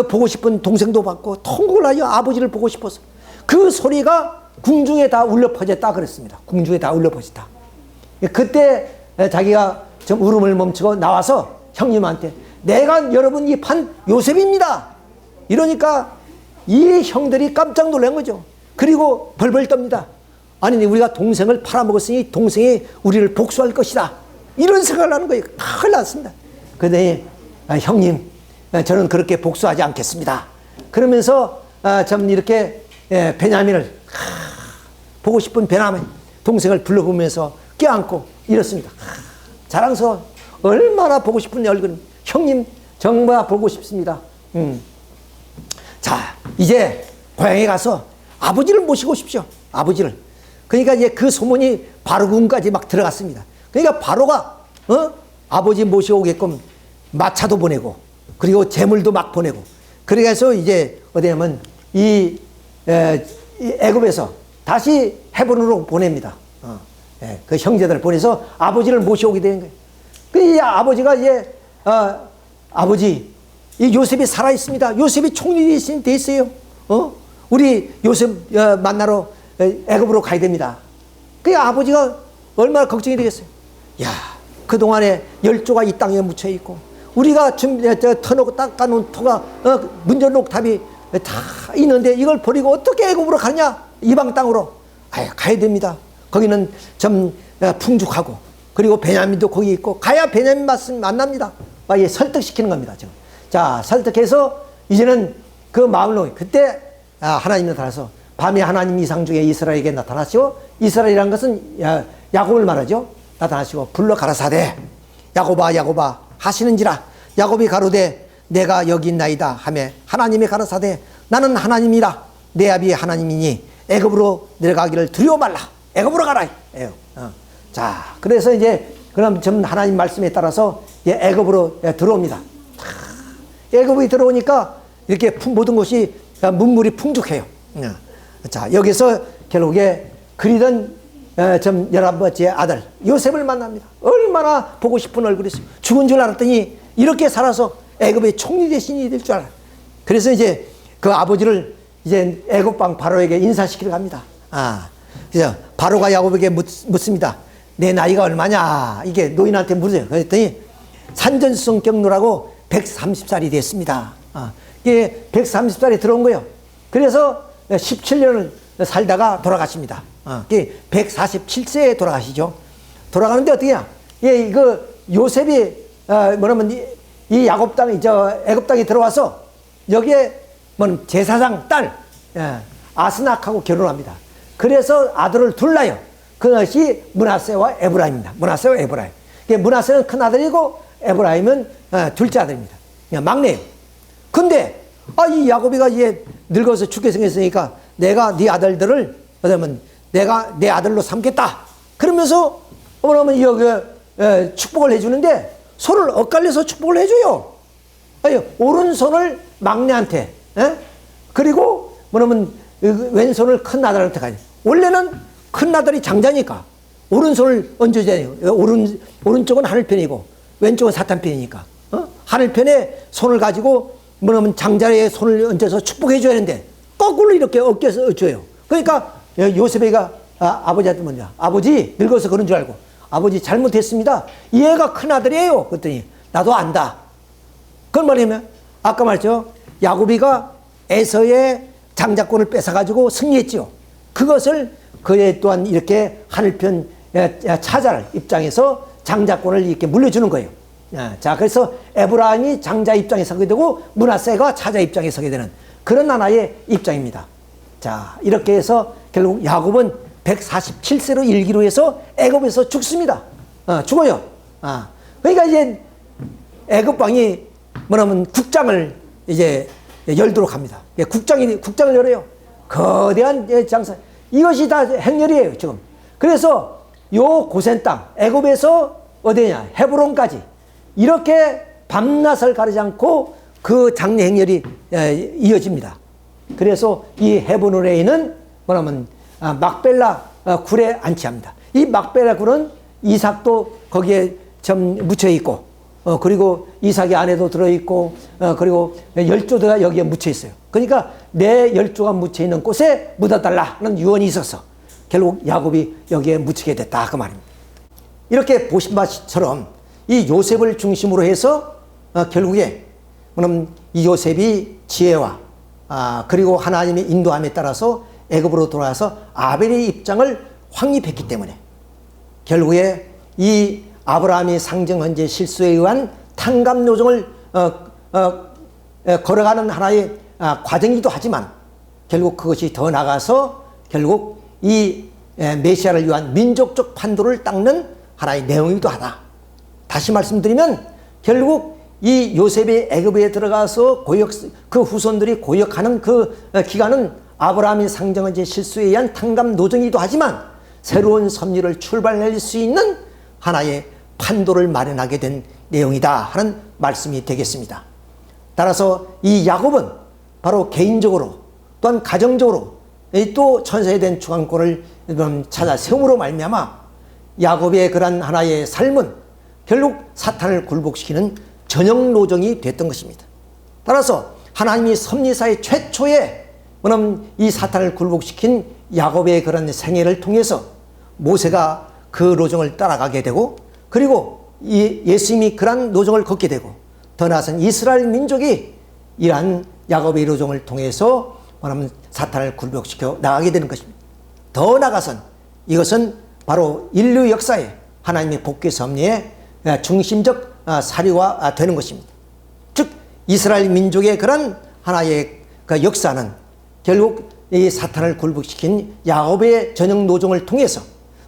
[SPEAKER 1] 보고 싶은 동생도 받고 통곡을 하죠. 아버지를 보고 싶어서. 그 소리가 궁중에 다 울려 퍼졌다 그랬습니다. 궁중에 다 울려 퍼졌다. 그때 자기가 좀 울음을 멈추고 나와서 형님한테 내가 여러분 이 판 요셉입니다. 이러니까 이 형들이 깜짝 놀란 거죠. 그리고 벌벌 떱니다. 아니 우리가 동생을 팔아먹었으니 동생이 우리를 복수할 것이다. 이런 생각을 하는 거예요. 큰일 났습니다. 그런데 형님 저는 그렇게 복수하지 않겠습니다. 그러면서 좀 이렇게 베냐민을 보고 싶은 베냐민 동생을 불러보면서 껴안고 이렇습니다. 자랑스러워. 얼마나 보고 싶은 얼굴. 형님 정말 보고 싶습니다. 자, 이제 고향에 가서 아버지를 모시고 오십시오. 아버지를. 그러니까 이제 그 소문이 바로군까지 막 들어갔습니다. 그러니까 바로가 아버지 모시오게끔 마차도 보내고 그리고 재물도 막 보내고 그래서 이제 어디냐면 이 애굽에서 다시 헤브론으로 보냅니다. 그 형제들을 보내서 아버지를 모셔오게 된 거예요. 그 아버지가 이제 아버지 이 요셉이 살아 있습니다. 요셉이 총리이 돼 있어요. 우리 요셉 만나러 애굽으로 가야 됩니다. 그 아버지가 얼마나 걱정이 되겠어요. 야, 그 동안에 열조가 이 땅에 묻혀 있고 우리가 터놓고 닦아놓은 터가 문전록탑이 다 있는데 이걸 버리고 어떻게 애굽으로 가냐? 이방 땅으로 가야 됩니다. 거기는 좀 풍족하고 그리고 베냐민도 거기 있고 가야 베냐민 만납니다. 막 설득시키는 겁니다. 지금. 자, 설득해서 이제는 그 마음을 놓고 그때 하나님이 나타나서 밤에 하나님 이상 중에 이스라엘에게 나타나시고 이스라엘이라는 것은 야곱을 말하죠. 나타나시고 불러 가라사대 야곱아 야곱아 하시는지라 야곱이 가로되 내가 여기 있나이다 하며 하나님이 가라사대 나는 하나님이라 내 아비의 하나님이니 애굽으로 내려가기를 두려워 말라. 애굽으로 가라. 자, 그래서 이제 그럼 전 하나님 말씀에 따라서 애굽으로 들어옵니다. 애굽이 들어오니까 이렇게 모든 것이 문물이 풍족해요. 자, 여기서 결국에 그리던 좀 11번째 아들 요셉을 만납니다. 얼마나 보고 싶은 얼굴이었어요. 죽은 줄 알았더니 이렇게 살아서 애굽의 총리 대신이 될 줄 알아요. 그래서 이제 그 아버지를 이제 애굽 왕 바로에게 인사시키러 갑니다. 그래서 바로가 야곱에게 묻습니다. 내 나이가 얼마냐? 이게 노인한테 물어요. 그랬더니 산전수전격로라고 130살이 됐습니다. 이게 130살이 들어온 거예요. 그래서 17년을 살다가 돌아가십니다. 147세에 돌아가시죠. 돌아가는데 어떻게 해야? 예, 요셉이 뭐냐면 이 야곱 땅, 애굽 땅에 들어와서 여기에 제사장 딸 아스낙하고 결혼합니다. 그래서 아들을 둘 낳아요. 그것이 므낫세와 에브라임입니다. 므낫세와 에브라임. 므낫세는 큰 아들이고 에브라임은 둘째 아들입니다. 막내예요. 근데 이 야곱이가 이제 늙어서 죽게 생겼으니까 내가 네 아들들을 그러면 내가 내 아들로 삼겠다. 그러면서 뭐냐면 여기 축복을 해주는데 손을 엇갈려서 축복을 해줘요. 오른손을 막내한테, 그리고 뭐냐면 왼손을 큰 아들한테 가요. 원래는 큰 아들이 장자니까 오른손을 얹어줘야 돼요. 오른쪽은 하늘편이고 왼쪽은 사탄편이니까 하늘편에 손을 가지고 뭐냐면 장자의 손을 얹어서 축복해줘야 하는데 거꾸로 이렇게 어깨에서 줘요. 그러니까 요셉이가 아버지한테 뭐냐, 아버지 늙어서 그런 줄 알고, 아버지 잘못했습니다. 얘가 큰 아들이에요. 그랬더니 나도 안다. 그건 뭐냐면 아까 말했죠. 야곱이가 에서의 장자권을 뺏어가지고 승리했죠. 그것을 그에 또한 이렇게 하늘편 차자를 입장에서 장자권을 이렇게 물려주는 거예요. 자, 그래서 에브라임이 장자 입장에 서게 되고 므낫세가 차자 입장에 서게 되는 그런 하나의 입장입니다. 자, 이렇게 해서 결국 야곱은 147세로 일기로 해서 애굽에서 죽습니다. 죽어요. 그러니까 이제 애굽 왕이 뭐냐면 국장을 이제 열도록 합니다. 국장을 열어요. 거대한 장사. 이것이 다 행렬이에요, 지금. 그래서 요 고센 땅, 애굽에서 어디냐, 헤브론까지 이렇게 밤낮을 가리지 않고 그 장례 행렬이 이어집니다. 그래서 이 헤브론에 있는 뭐냐면 막벨라 굴에 안치합니다. 이 막벨라 굴은 이삭도 거기에 좀 묻혀 있고, 그리고 이삭의 아내도 들어있고, 그리고 10조가 여기에 묻혀 있어요. 그러니까 내 10조가 묻혀 있는 곳에 묻어달라는 유언이 있어서 결국 야곱이 여기에 묻히게 됐다. 그 말입니다. 이렇게 보신 바처럼 이 요셉을 중심으로 해서 결국에 이 요셉이 지혜와 그리고 하나님의 인도함에 따라서 애굽으로 돌아와서 아벨의 입장을 확립했기 때문에 결국에 이 아브라함이 상징헌재 실수에 의한 탕감 노정을 걸어가는 하나의 과정이기도 하지만 결국 그것이 더 나가서 결국 이 메시아를 위한 민족적 판도를 닦는 하나의 내용이기도 하다. 다시 말씀드리면 결국 이 요셉이 애굽에 들어가서 그 후손들이 고역하는 그 기간은 아브라함이 상정헌재 실수에 의한 탕감 노정이기도 하지만 새로운 섭리를 출발할 수 있는 하나의 판도를 마련하게 된 내용이다 하는 말씀이 되겠습니다. 따라서 이 야곱은 바로 개인적으로 또한 가정적으로 또 천사에 대한 주관권을 찾아 세움으로 말미암아 야곱의 그런 하나의 삶은 결국 사탄을 굴복시키는 전형 노정이 됐던 것입니다. 따라서 하나님이 섭리사의 최초의 이 사탄을 굴복시킨 야곱의 그런 생애를 통해서 모세가 그 노정을 따라가게 되고, 그리고 예수님이 그러한 노정을 걷게 되고, 더 나아가서는 이스라엘 민족이 이러한 야곱의 노정을 통해서 사탄을 굴복시켜 나가게 되는 것입니다. 더 나아가서는 이것은 바로 인류 역사에 하나님의 복귀 섭리의 중심적 사료가 되는 것입니다. 즉 이스라엘 민족의 그런 하나의 그 역사는 결국 이 사탄을 굴복시킨 야곱의 전형 노정을 통해서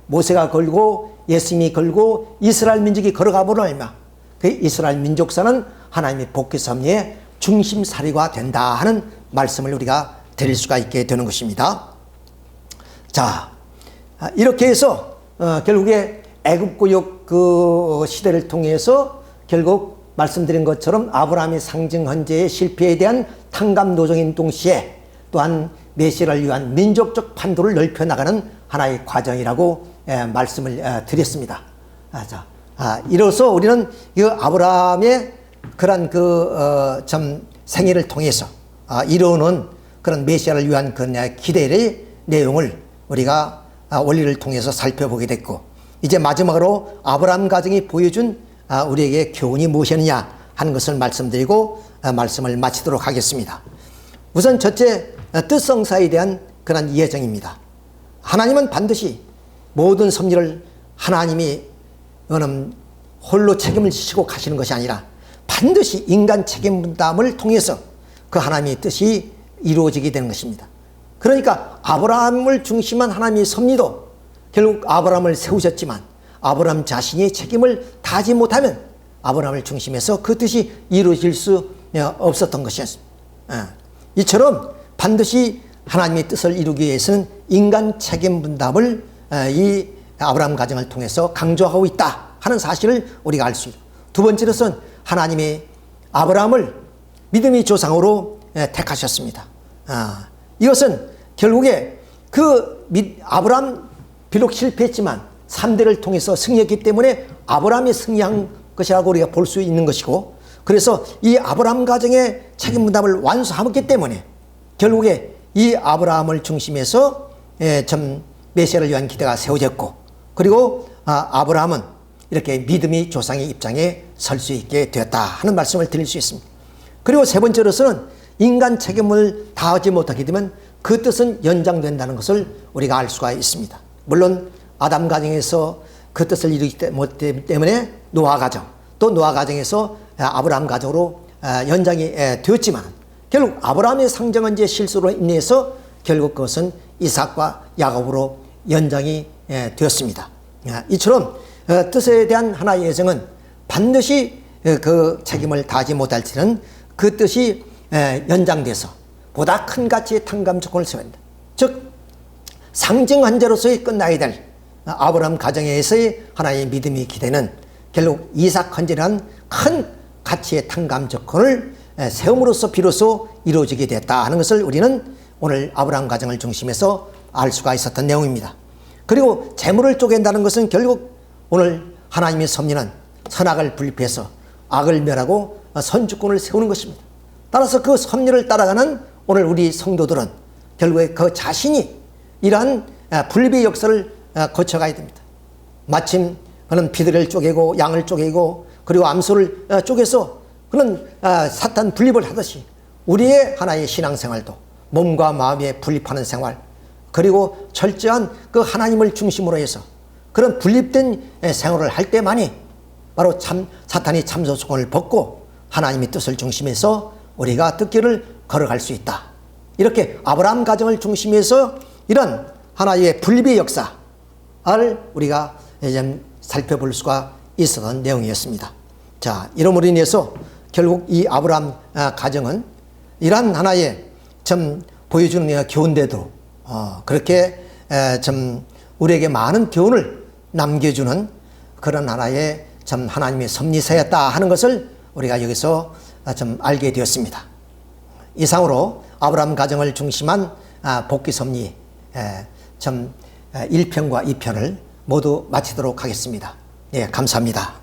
[SPEAKER 1] 모세가 걸고 예수님이 걸고 이스라엘 민족이 걸어가 보는 얼마 그 이스라엘 민족사는 하나님의 복귀 섭리의 중심 사료가 된다 하는 말씀을 우리가 드릴 수가 있게 되는 것입니다. 자, 이렇게 해서 결국에 애굽 고역 그 시대를 통해서 결국 말씀드린 것처럼 아브라함의 상징헌재의 실패에 대한 탕감 노정인 동시에 또한 메시아를 위한 민족적 판도를 넓혀 나가는 하나의 과정이라고 말씀을 드렸습니다. 이로써 우리는 이 아브라함의 그런 좀 생애를 통해서 이루어놓은 그런 메시아를 위한 그 기대의 내용을 우리가 원리를 통해서 살펴보게 됐고, 이제 마지막으로 아브라함 가정이 보여준 우리에게 교훈이 무엇이었느냐 하는 것을 말씀드리고 말씀을 마치도록 하겠습니다. 우선 첫째, 뜻성사에 대한 그런 예정입니다. 하나님은 반드시 모든 섭리를 하나님이 홀로 책임을 지시고 가시는 것이 아니라 반드시 인간 책임 분담을 통해서 그 하나님의 뜻이 이루어지게 되는 것입니다. 그러니까 아브라함을 중심한 하나님의 섭리도 결국 아브라함을 세우셨지만 아브라함 자신이 책임을 다하지 못하면 아브라함을 중심해서 그 뜻이 이루어질 수 없었던 것이었습니다. 이처럼 반드시 하나님의 뜻을 이루기 위해서는 인간 책임 분담을 이 아브라함 가정을 통해서 강조하고 있다 하는 사실을 우리가 알 수 있습니다. 두 번째로는 하나님이 아브라함을 믿음의 조상으로 택하셨습니다. 이것은 결국에 아브라함 비록 실패했지만 3대를 통해서 승리했기 때문에 아브라함이 승리한 것이라고 우리가 볼 수 있는 것이고, 그래서 이 아브라함 가정의 책임 분담을 완수하기 때문에 결국에 이 아브라함을 중심해서 메시아를 위한 기대가 세워졌고, 그리고 아브라함은 이렇게 믿음의 조상의 입장에 설 수 있게 되었다 하는 말씀을 드릴 수 있습니다. 그리고 세 번째로서는 인간 책임을 다하지 못하게 되면 그 뜻은 연장된다는 것을 우리가 알 수가 있습니다. 물론 아담 가정에서 그 뜻을 이루기 못했기 때문에 노아 가정, 또 노아 가정에서 아브라함 가정으로 연장이 되었지만 결국 아브라함의 상정한 제 실수로 인해서 결국 그것은 이삭과 야곱으로 연장이 되었습니다. 이처럼 뜻에 대한 하나의 예정은 반드시 그 책임을 다하지 못할지는 그 뜻이 연장돼서 보다 큰 가치의 탕감 조건을 세워야 한다. 즉 상징 헌재로서의 끝나야 될 아브라함 가정에서의 하나의 믿음의 기대는 결국 이삭 헌재라는 큰 가치의 탕감 조건을 세움으로써 비로소 이루어지게 됐다 하는 것을 우리는 오늘 아브라함 가정을 중심해서 알 수가 있었던 내용입니다. 그리고 재물을 쪼갠다는 것은 결국 오늘 하나님의 섭리는 선악을 분립해서 악을 멸하고 선주권을 세우는 것입니다. 따라서 그 섭리를 따라가는 오늘 우리 성도들은 결국에 그 자신이 이러한 분립의 역사를 거쳐가야 됩니다. 마침 그는 비둘기를 쪼개고 양을 쪼개고 그리고 암소를 쪼개서 그는 사탄 분립을 하듯이 우리의 하나의 신앙생활도 몸과 마음에 분립하는 생활, 그리고 철저한 그 하나님을 중심으로 해서 그런 분립된 생활을 할 때만이 바로 사탄이 참소권을 벗고 하나님의 뜻을 중심해서 우리가 뜻길을 걸어갈 수 있다. 이렇게 아브라함 가정을 중심해서 이런 하나의 분립의 역사를 우리가 살펴볼 수가 있었던 내용이었습니다. 자, 이러므로 인해서 결국 이 아브라함 가정은 이러한 하나의 보여주는 교훈대로 그렇게 우리에게 많은 교훈을 남겨주는 그런 하나의 하나님의 섭리사였다 하는 것을 우리가 여기서 알게 되었습니다. 이상으로 아브라함 가정을 중심한 복귀 섭리 1편과 2편을 모두 마치도록 하겠습니다. 예, 감사합니다.